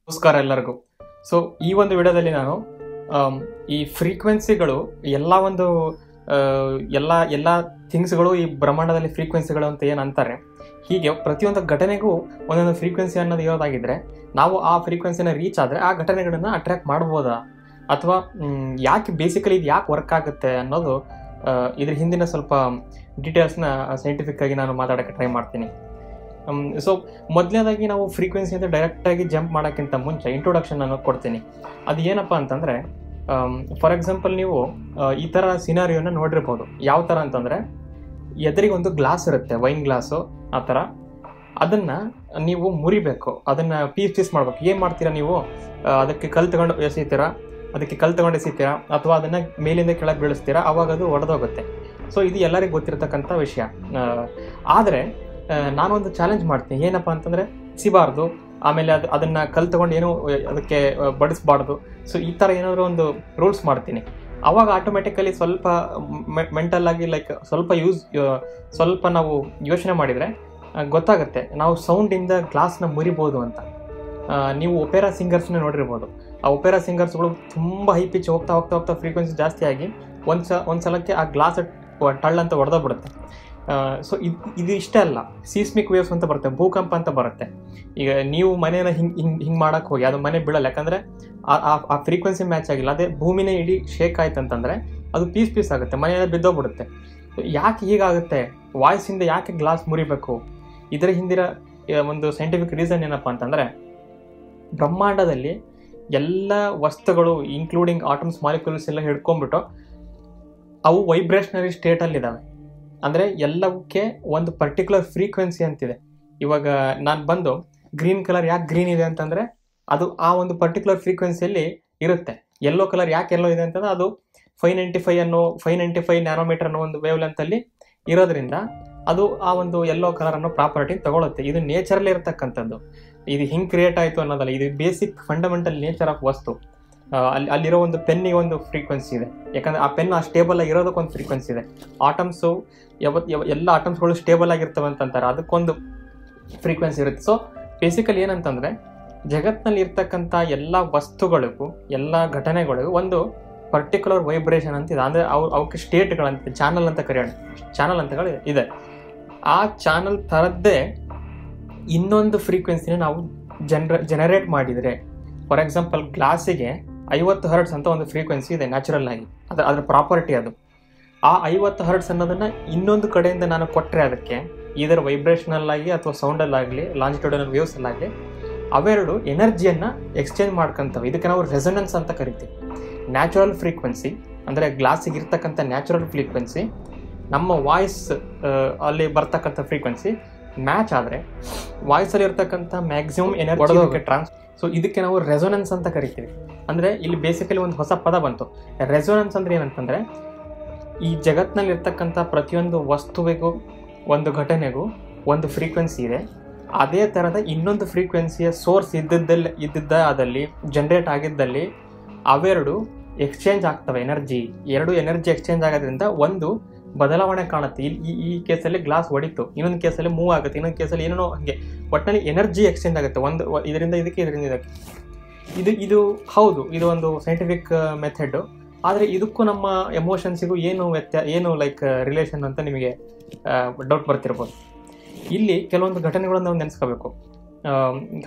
ನಮಸ್ಕಾರ ಎಲ್ಲರಿಗೂ. ಸೊ ಈ ಒಂದು ವಿಡಿಯೋದಲ್ಲಿ ನಾನು ಈ ಫ್ರೀಕ್ವೆನ್ಸಿಗಳು ಎಲ್ಲ ಒಂದು ಎಲ್ಲ ಥಿಂಗ್ಸ್ಗಳು ಈ ಬ್ರಹ್ಮಾಂಡದಲ್ಲಿ ಫ್ರೀಕ್ವೆನ್ಸಿಗಳು ಅಂತ ಏನು ಅಂತಾರೆ, ಹೀಗೆ ಪ್ರತಿಯೊಂದು ಘಟನೆಗೂ ಒಂದೊಂದು ಫ್ರೀಕ್ವೆನ್ಸಿ ಅನ್ನೋದು ಇರೋದಾಗಿದ್ದರೆ ನಾವು ಆ ಫ್ರೀಕ್ವೆನ್ಸಿನ ರೀಚ್ ಆದರೆ ಆ ಘಟನೆಗಳನ್ನು ಅಟ್ರ್ಯಾಕ್ಟ್ ಮಾಡ್ಬೋದಾ, ಅಥವಾ ಯಾಕೆ ಬೇಸಿಕಲಿ ಇದು ಯಾಕೆ ವರ್ಕ್ ಆಗುತ್ತೆ ಅನ್ನೋದು ಇದ್ರ ಹಿಂದಿನ ಸ್ವಲ್ಪ ಡೀಟೇಲ್ಸ್ನ ಸೈಂಟಿಫಿಕ್ ಆಗಿ ನಾನು ಮಾತಾಡೋಕ್ಕೆ ಟ್ರೈ ಮಾಡ್ತೀನಿ. ಸೊ ಮೊದಲನೇದಾಗಿ ನಾವು ಫ್ರೀಕ್ವೆನ್ಸಿ ಅಂತ ಡೈರೆಕ್ಟಾಗಿ ಜಂಪ್ ಮಾಡೋಕ್ಕಿಂತ ಮುಂಚೆ ಇಂಟ್ರೊಡಕ್ಷನ್ ಅನ್ನೋದು ಕೊಡ್ತೀನಿ. ಅದು ಏನಪ್ಪ ಅಂತಂದರೆ, ಫಾರ್ ಎಕ್ಸಾಂಪಲ್ ನೀವು ಈ ಥರ ಸಿನಾರಿಯೋನ ನೋಡಿರ್ಬೋದು. ಯಾವ ಥರ ಅಂತಂದರೆ, ಎದುರಿಗೆ ಒಂದು ಗ್ಲಾಸ್ ಇರುತ್ತೆ, ವೈನ್ ಗ್ಲಾಸು ಆ ಥರ. ಅದನ್ನು ನೀವು ಮುರಿಬೇಕು, ಅದನ್ನು ಪೀಸ್ ಮಾಡ್ಬೇಕು. ಏನು ಮಾಡ್ತೀರಾ ನೀವು? ಅದಕ್ಕೆ ಕಲ್ಲು ತಗೊಂಡು ಎಸೀತೀರಾ ಅಥವಾ ಅದನ್ನು ಮೇಲಿಂದ ಕೆಳಗೆ ಬೀಳಿಸ್ತೀರಾ, ಆವಾಗ ಅದು ಒಡೆದೋಗುತ್ತೆ. ಸೊ ಇದು ಎಲ್ಲರಿಗೂ ಗೊತ್ತಿರತಕ್ಕಂಥ ವಿಷಯ. ಆದರೆ ನಾನೊಂದು ಚಾಲೆಂಜ್ ಮಾಡ್ತೀನಿ. ಏನಪ್ಪ ಅಂತಂದರೆ, ಸಿಬಾರ್ದು, ಆಮೇಲೆ ಅದನ್ನು ಕಲ್ಲು ತಗೊಂಡು ಏನೂ ಅದಕ್ಕೆ ಬಡಿಸ್ಬಾರ್ದು. ಸೊ ಈ ಥರ ಏನಾದರೂ ಒಂದು ರೂಲ್ಸ್ ಮಾಡ್ತೀನಿ. ಆವಾಗ ಆಟೋಮೆಟಿಕಲಿ ಸ್ವಲ್ಪ ಮೆಂಟಲಾಗಿ ಸ್ವಲ್ಪ ನಾವು ಯೋಚನೆ ಮಾಡಿದರೆ ಗೊತ್ತಾಗುತ್ತೆ ನಾವು ಸೌಂಡಿಂದ ಗ್ಲಾಸ್ನ ಮುರಿಬೋದು ಅಂತ. ನೀವು ಒಪೆರಾ ಸಿಂಗರ್ಸ್ನ ನೋಡಿರ್ಬೋದು. ಆ ಒಪೆರಾ ಸಿಂಗರ್ಸ್ಗಳು ತುಂಬ ಹೈ ಪಿಚ್ ಹೋಗ್ತಾ ಫ್ರೀಕ್ವೆನ್ಸಿ ಜಾಸ್ತಿ ಆಗಿ ಒಂದು ಸಲಕ್ಕೆ ಆ ಗ್ಲಾಸ್ ಟಳ್ಳಂತ ಹೊಡೆದೋಗ್ಬಿಡುತ್ತೆ. ಸೊ ಇದು ಇಷ್ಟೇ ಅಲ್ಲ, ಸೀಸ್ಮಿಕ್ ವೇವ್ಸ್ ಅಂತ ಬರುತ್ತೆ, ಭೂಕಂಪ ಅಂತ ಬರುತ್ತೆ. ಈಗ ನೀವು ಮನೇನ ಹಿಂಗೆ ಮಾಡೋಕ್ಕೆ ಹೋಗಿ ಅದು ಮನೆ ಬೀಳಲ್ಲ, ಯಾಕಂದರೆ ಆ ಫ್ರೀಕ್ವೆನ್ಸಿ ಮ್ಯಾಚ್ ಆಗಿಲ್ಲ. ಅದೇ ಭೂಮಿನೇ ಇಡೀ ಶೇಕ್ ಆಯ್ತು ಅಂತಂದರೆ ಅದು ಪೀಸ್ ಆಗುತ್ತೆ, ಮನೆಯೆಲ್ಲ ಬಿದ್ದೋಗ್ಬಿಡುತ್ತೆ. ಯಾಕೆ ಹೀಗಾಗುತ್ತೆ? ವಾಯ್ಸಿಂದ ಯಾಕೆ ಗ್ಲಾಸ್ ಮುರಿಬೇಕು? ಇದರ ಹಿಂದಿನ ಒಂದು ಸೈಂಟಿಫಿಕ್ ರೀಸನ್ ಏನಪ್ಪ ಅಂತಂದರೆ, ಬ್ರಹ್ಮಾಂಡದಲ್ಲಿ ಎಲ್ಲ ವಸ್ತುಗಳು ಇನ್ಕ್ಲೂಡಿಂಗ್ ಆಟಮ್ಸ್, ಮಾಲಿಕ್ಯೂಲ್ಸ್ ಎಲ್ಲ ಹಿಡ್ಕೊಂಡ್ಬಿಟ್ಟು ಅವು ವೈಬ್ರೇಷನರಿ ಸ್ಟೇಟಲ್ಲಿದ್ದಾವೆ. ಅಂದರೆ ಎಲ್ಲವಕ್ಕೆ ಒಂದು ಪರ್ಟಿಕ್ಯುಲರ್ ಫ್ರೀಕ್ವೆನ್ಸಿ ಅಂತಿದೆ. ಇವಾಗ ನಾನು ಬಂದು ಗ್ರೀನ್ ಕಲರ್ ಯಾಕೆ ಗ್ರೀನ್ ಇದೆ ಅಂತಂದರೆ ಅದು ಆ ಒಂದು ಪರ್ಟಿಕ್ಯುಲರ್ ಫ್ರೀಕ್ವೆನ್ಸಿಯಲ್ಲಿ ಇರುತ್ತೆ. ಯೆಲ್ಲೋ ಕಲರ್ ಯಾಕೆ ಯೆಲ್ಲೋ ಇದೆ ಅಂತಂದರೆ ಅದು 595 ನ್ಯಾನೋಮೀಟರ್ ಅನ್ನೋ ಒಂದು ವೇವ್ ಲೆಂತಲ್ಲಿ ಇರೋದ್ರಿಂದ ಅದು ಆ ಒಂದು ಯೆಲ್ಲೋ ಕಲರ್ ಅನ್ನೋ ಪ್ರಾಪರ್ಟಿ ತಗೊಳುತ್ತೆ. ಇದು ನೇಚರಲ್ಲಿ ಇರತಕ್ಕಂಥದ್ದು. ಇದು ಹಿಂಗೆ ಕ್ರಿಯೇಟ್ ಆಯಿತು ಅನ್ನೋದಲ್ಲ, ಇದು ಬೇಸಿಕ್ ಫಂಡಮೆಂಟಲ್ ನೇಚರ್ ಆಫ್ ವಸ್ತು. ಅಲ್ಲಿರೋ ಒಂದು ಪೆನ್ನಿಗೆ ಒಂದು ಫ್ರೀಕ್ವೆನ್ಸಿ ಇದೆ, ಯಾಕಂದರೆ ಆ ಪೆನ್ ಆ ಸ್ಟೇಬಲ್ ಆಗಿರೋದಕ್ಕೊಂದು ಫ್ರೀಕ್ವೆನ್ಸಿ ಇದೆ. ಆಟಮ್ಸು ಎಲ್ಲ ಆಟಮ್ಸ್ಗಳು ಸ್ಟೇಬಲ್ ಆಗಿರ್ತವೆ ಅಂತಂತಾರೆ, ಅದಕ್ಕೊಂದು ಫ್ರೀಕ್ವೆನ್ಸಿ ಇರುತ್ತೆ. ಸೊ ಬೇಸಿಕಲಿ ಏನಂತಂದರೆ, ಜಗತ್ತಿನಲ್ಲಿ ಇರ್ತಕ್ಕಂಥ ಎಲ್ಲ ವಸ್ತುಗಳಿಗೂ ಎಲ್ಲ ಘಟನೆಗಳಿಗೂ ಒಂದು ಪರ್ಟಿಕ್ಯುಲರ್ ವೈಬ್ರೇಷನ್ ಅಂತಿದೆ. ಅಂದರೆ ಅವಕ್ಕೆ ಸ್ಟೇಟ್ಗಳಂತ ಚಾನಲ್ ಅಂತ ಕರೆಯೋಣ, ಚಾನಲ್ ಅಂತಗಳು ಇದೆ. ಆ ಚಾನಲ್ ಥರದ್ದೇ ಇನ್ನೊಂದು ಫ್ರೀಕ್ವೆನ್ಸಿನ ನಾವು ಜನರೇಟ್ ಮಾಡಿದರೆ, ಫಾರ್ ಎಕ್ಸಾಂಪಲ್ ಗ್ಲಾಸಿಗೆ 50 ಹರ್ಟ್ಸ್ ಅಂತ ಒಂದು ಫ್ರೀಕ್ವೆನ್ಸಿ ಇದೆ ನ್ಯಾಚುರಲ್ ಆಗಿ, ಅದರ ಪ್ರಾಪರ್ಟಿ ಅದು. ಆ 50 ಹರ್ಟ್ಸ್ ಅನ್ನೋದನ್ನು ಇನ್ನೊಂದು ಕಡೆಯಿಂದ ನಾನು ಕೊಟ್ಟರೆ ಅದಕ್ಕೆ ಇದರ ವೈಬ್ರೇಷನಲ್ ಆಗಿ ಅಥವಾ ಸೌಂಡಲ್ಲಾಗಲಿ ಲಾಂಜಿಟ್ಯೂಡನಲ್ ವೇವ್ಸಲ್ಲಾಗಲಿ ಅವೆರಡು ಎನರ್ಜಿಯನ್ನು ಎಕ್ಸ್ಚೇಂಜ್ ಮಾಡ್ಕೊತವೆ. ಇದಕ್ಕೆ ನಾವು ರೆಸೊನೆನ್ಸ್ ಅಂತ ಕರಿತೀವಿ. ನ್ಯಾಚುರಲ್ ಫ್ರೀಕ್ವೆನ್ಸಿ ಅಂದರೆ ಗ್ಲಾಸಿಗೆ ಇರ್ತಕ್ಕಂಥ ನ್ಯಾಚುರಲ್ ಫ್ರೀಕ್ವೆನ್ಸಿ ನಮ್ಮ ವಾಯ್ಸ್ ಅಲ್ಲಿ ಬರ್ತಕ್ಕಂಥ ಫ್ರೀಕ್ವೆನ್ಸಿ ಮ್ಯಾಚ್ ಆದರೆ ವಾಯ್ಸಲ್ಲಿ ಇರ್ತಕ್ಕಂಥ ಮ್ಯಾಕ್ಸಿಮಮ್ ಎನರ್ಜಿ ಸೊ ಇದಕ್ಕೆ ನಾವು ರೆಸೊನೆನ್ಸ್ ಅಂತ ಕರಿತೀವಿ. ಅಂದರೆ ಇಲ್ಲಿ ಬೇಸಿಕಲಿ ಒಂದು ಹೊಸ ಪದ ಬಂತು. ರೆಸೊನೆನ್ಸ್ ಅಂದರೆ ಏನಂತಂದರೆ, ಈ ಜಗತ್ತಿನಲ್ಲಿ ಇರ್ತಕ್ಕಂಥ ಪ್ರತಿಯೊಂದು ವಸ್ತುವಿಗೂ ಒಂದು ಘಟನೆಗೂ ಒಂದು ಫ್ರೀಕ್ವೆನ್ಸಿ ಇದೆ. ಅದೇ ಥರದ ಇನ್ನೊಂದು ಫ್ರೀಕ್ವೆನ್ಸಿಯ ಸೋರ್ಸ್ ಇದ್ದಲ್ಲಿ ಜನ್ರೇಟ್ ಆಗಿದ್ದಲ್ಲಿ ಅವೆರಡು ಎಕ್ಸ್ಚೇಂಜ್ ಆಗ್ತವೆ. ಎರಡು ಎನರ್ಜಿ ಎಕ್ಸ್ಚೇಂಜ್ ಆಗೋದ್ರಿಂದ ಒಂದು ಬದಲಾವಣೆ ಕಾಣುತ್ತೆ. ಈ ಕೇಸಲ್ಲಿ ಗ್ಲಾಸ್ ಹೊಡಿತು, ಇನ್ನೊಂದು ಕೇಸಲ್ಲಿ ಮೂವ್ ಆಗುತ್ತೆ, ಇನ್ನೊಂದು ಕೇಸಲ್ಲಿ ಏನೇನೋ ಹಾಗೆ ಒಟ್ಟಿನಲ್ಲಿ ಎನರ್ಜಿ ಎಕ್ಸ್ಚೇಂಜ್ ಆಗುತ್ತೆ. ಇದರಿಂದ ಇದಕ್ಕೆ ಇದು ಹೌದು, ಇದು ಒಂದು ಸೈಂಟಿಫಿಕ್ ಮೆಥಡ್. ಆದರೆ ಇದಕ್ಕೂ ನಮ್ಮ ಎಮೋಷನ್ಸಿಗೂ ಏನು ರಿಲೇಷನ್ ಅಂತ ನಿಮಗೆ ಡೌಟ್ ಬರ್ತಿರ್ಬೋದು. ಇಲ್ಲಿ ಕೆಲವೊಂದು ಘಟನೆಗಳನ್ನು ನಾವು ನೆನೆಸ್ಕೋಬೇಕು.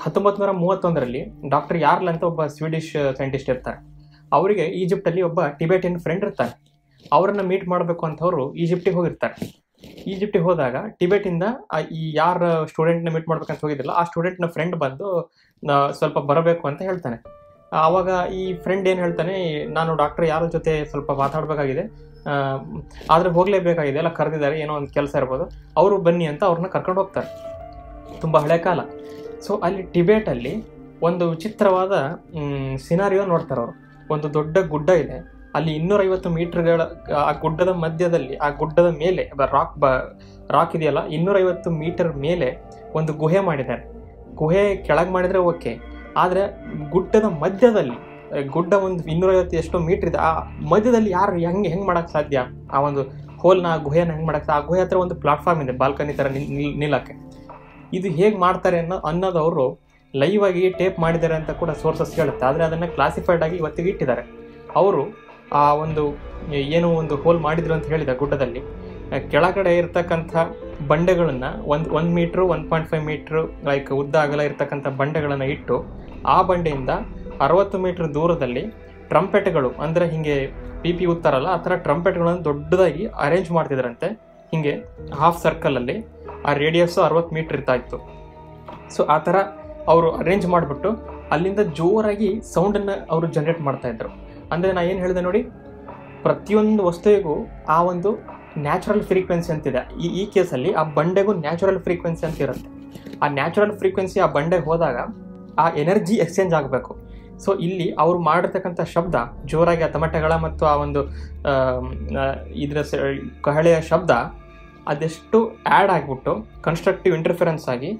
1931ರಲ್ಲಿ ಡಾಕ್ಟರ್ ಯಾರ್ಲ್ ಅಂತ ಒಬ್ಬ ಸ್ವೀಡಿಷ್ ಸೈಂಟಿಸ್ಟ್ ಇರ್ತಾರೆ. ಅವರಿಗೆ ಈಜಿಪ್ಟಲ್ಲಿ ಒಬ್ಬ ಟಿಬೆಟಿಯನ್ ಫ್ರೆಂಡ್ ಇರ್ತಾರೆ. ಅವರನ್ನು ಮೀಟ್ ಮಾಡಬೇಕು ಅಂತ ಅವರು ಈಜಿಪ್ಟಿಗೆ ಹೋಗಿರ್ತಾರೆ. ಈಜಿಪ್ಟಿಗೆ ಹೋದಾಗ ಟಿಬೆಟಿಂದ ಈ ಯಾರು ಸ್ಟೂಡೆಂಟ್ನ ಮೀಟ್ ಮಾಡ್ಬೇಕಂತ ಹೋಗಿದ್ದಿಲ್ಲ, ಆ ಸ್ಟೂಡೆಂಟ್ನ ಫ್ರೆಂಡ್ ಬಂದು ಸ್ವಲ್ಪ ಬರಬೇಕು ಅಂತ ಹೇಳ್ತಾನೆ. ಆವಾಗ ಈ ಫ್ರೆಂಡ್ ಏನು ಹೇಳ್ತಾನೆ, ನಾನು ಡಾಕ್ಟರ್ ಯಾರ ಜೊತೆ ಸ್ವಲ್ಪ ಮಾತಾಡಬೇಕಾಗಿದೆ, ಆದರೆ ಹೋಗಲೇಬೇಕಾಗಿದೆ, ಎಲ್ಲ ಕರೆದಿದ್ದಾರೆ, ಏನೋ ಒಂದು ಕೆಲಸ ಇರ್ಬೋದು, ಅವರು ಬನ್ನಿ ಅಂತ ಅವ್ರನ್ನ ಕರ್ಕೊಂಡು ಹೋಗ್ತಾರೆ. ತುಂಬ ಹಳೆ ಕಾಲ. ಸೊ ಅಲ್ಲಿ ಟಿಬೇಟಲ್ಲಿ ಒಂದು ವಿಚಿತ್ರವಾದ ಸಿನಾರಿಯೋ ನೋಡ್ತಾರೆ ಅವರು. ಒಂದು ದೊಡ್ಡ ಗುಡ್ಡ ಇದೆ, ಅಲ್ಲಿ 250 ಮೀಟರ್ಗಳ ಆ ಗುಡ್ಡದ ಮಧ್ಯದಲ್ಲಿ, ಆ ಗುಡ್ಡದ ಮೇಲೆ ರಾಕ್ ಇದೆಯಲ್ಲ, 250 ಮೀಟರ್ ಮೇಲೆ ಒಂದು ಗುಹೆ ಮಾಡಿದ್ದಾರೆ. ಗುಹೆ ಕೆಳಗೆ ಮಾಡಿದರೆ ಓಕೆ, ಆದರೆ ಗುಡ್ಡದ ಮಧ್ಯದಲ್ಲಿ, ಗುಡ್ಡ ಒಂದು 250 ಎಷ್ಟೋ ಮೀಟರ್ ಇದೆ, ಆ ಮಧ್ಯದಲ್ಲಿ ಯಾರು ಹೆಂಗೆ ಮಾಡೋಕ್ಕೆ ಸಾಧ್ಯ? ಆ ಒಂದು ಹೋಲ್ನ, ಆ ಗುಹೆನ ಹೆಂಗೆ ಮಾಡೋಕ್ಕೆ? ಆ ಗುಹೆ ಹತ್ರ ಒಂದು ಪ್ಲಾಟ್ಫಾರ್ಮ್ ಇದೆ, ಬಾಲ್ಕನಿ ಥರ ನಿಲ್ಲಕ್ಕೆ. ಇದು ಹೇಗೆ ಮಾಡ್ತಾರೆ ಅನ್ನೋದು ಅವರು ಲೈವ್ ಆಗಿ ಟೇಪ್ ಮಾಡಿದ್ದಾರೆ ಅಂತ ಕೂಡ ಸೋರ್ಸಸ್ ಹೇಳುತ್ತೆ. ಆದರೆ ಅದನ್ನು ಕ್ಲಾಸಿಫೈಡ್ ಆಗಿ ಇವತ್ತಿಗೆ ಇಟ್ಟಿದ್ದಾರೆ. ಅವರು ಆ ಒಂದು ಏನು ಒಂದು ಹೋಲ್ ಮಾಡಿದ್ರು ಅಂತ ಹೇಳಿದ ಗುಡ್ಡದಲ್ಲಿ ಕೆಳಗಡೆ ಇರ್ತಕ್ಕಂಥ ಬಂಡೆಗಳನ್ನು ಒಂದು ಮೀಟ್ರು 1.5 ಮೀಟ್ರು ಲೈಕ್ ಉದ್ದ ಅಗಲ ಇರ್ತಕ್ಕಂಥ ಬಂಡೆಗಳನ್ನು ಇಟ್ಟು ಆ ಬಂಡೆಯಿಂದ 60 ಮೀಟ್ರ್ ದೂರದಲ್ಲಿ ಟ್ರಂಪೆಟ್ಗಳು ಅಂದರೆ ಹಿಂಗೆ ಪಿ ಉತ್ತಾರಲ್ಲ ಆ ಥರ ಟ್ರಂಪೆಟ್ಗಳನ್ನು ದೊಡ್ಡದಾಗಿ ಅರೇಂಜ್ ಮಾಡ್ತಿದ್ರಂತೆ. ಹಿಂಗೆ ಹಾಫ್ ಸರ್ಕಲಲ್ಲಿ ಆ ರೇಡಿಯಸ್ಸು 60 ಮೀಟ್ರ್ ಇರ್ತಾ ಇತ್ತು. ಸೊ ಆ ಥರ ಅವರು ಅರೇಂಜ್ ಮಾಡಿಬಿಟ್ಟು ಅಲ್ಲಿಂದ ಜೋರಾಗಿ ಸೌಂಡನ್ನು ಅವರು ಜನ್ರೇಟ್ ಮಾಡ್ತಾಯಿದ್ರು. ಅಂದರೆ ನಾನು ಏನು ಹೇಳಿದೆ ನೋಡಿ, ಪ್ರತಿಯೊಂದು ವಸ್ತುವಿಗೂ ಆ ಒಂದು ನ್ಯಾಚುರಲ್ ಫ್ರೀಕ್ವೆನ್ಸಿ ಅಂತಿದೆ. ಈ ಕೇಸಲ್ಲಿ ಆ ಬಂಡೆಗೂ ನ್ಯಾಚುರಲ್ ಫ್ರೀಕ್ವೆನ್ಸಿ ಅಂತ ಇರುತ್ತೆ. ಆ ನ್ಯಾಚುರಲ್ ಫ್ರೀಕ್ವೆನ್ಸಿ ಆ ಬಂಡೆಗೆ ಹೋದಾಗ ಆ ಎನರ್ಜಿ ಎಕ್ಸ್ಚೇಂಜ್ ಆಗಬೇಕು. ಸೊ ಇಲ್ಲಿ ಅವರು ಮಾಡಿರ್ತಕ್ಕಂಥ ಶಬ್ದ ಜೋರಾಗಿ ಆ ತಮಟೆಗಳ ಮತ್ತು ಆ ಒಂದು ಇದರ ಕಹಳೆಯ ಶಬ್ದ ಅದೆಷ್ಟು ಆ್ಯಡ್ ಆಗಿಬಿಟ್ಟು ಕನ್ಸ್ಟ್ರಕ್ಟಿವ್ ಇಂಟರ್ಫಿರೆನ್ಸ್ ಆಗಿ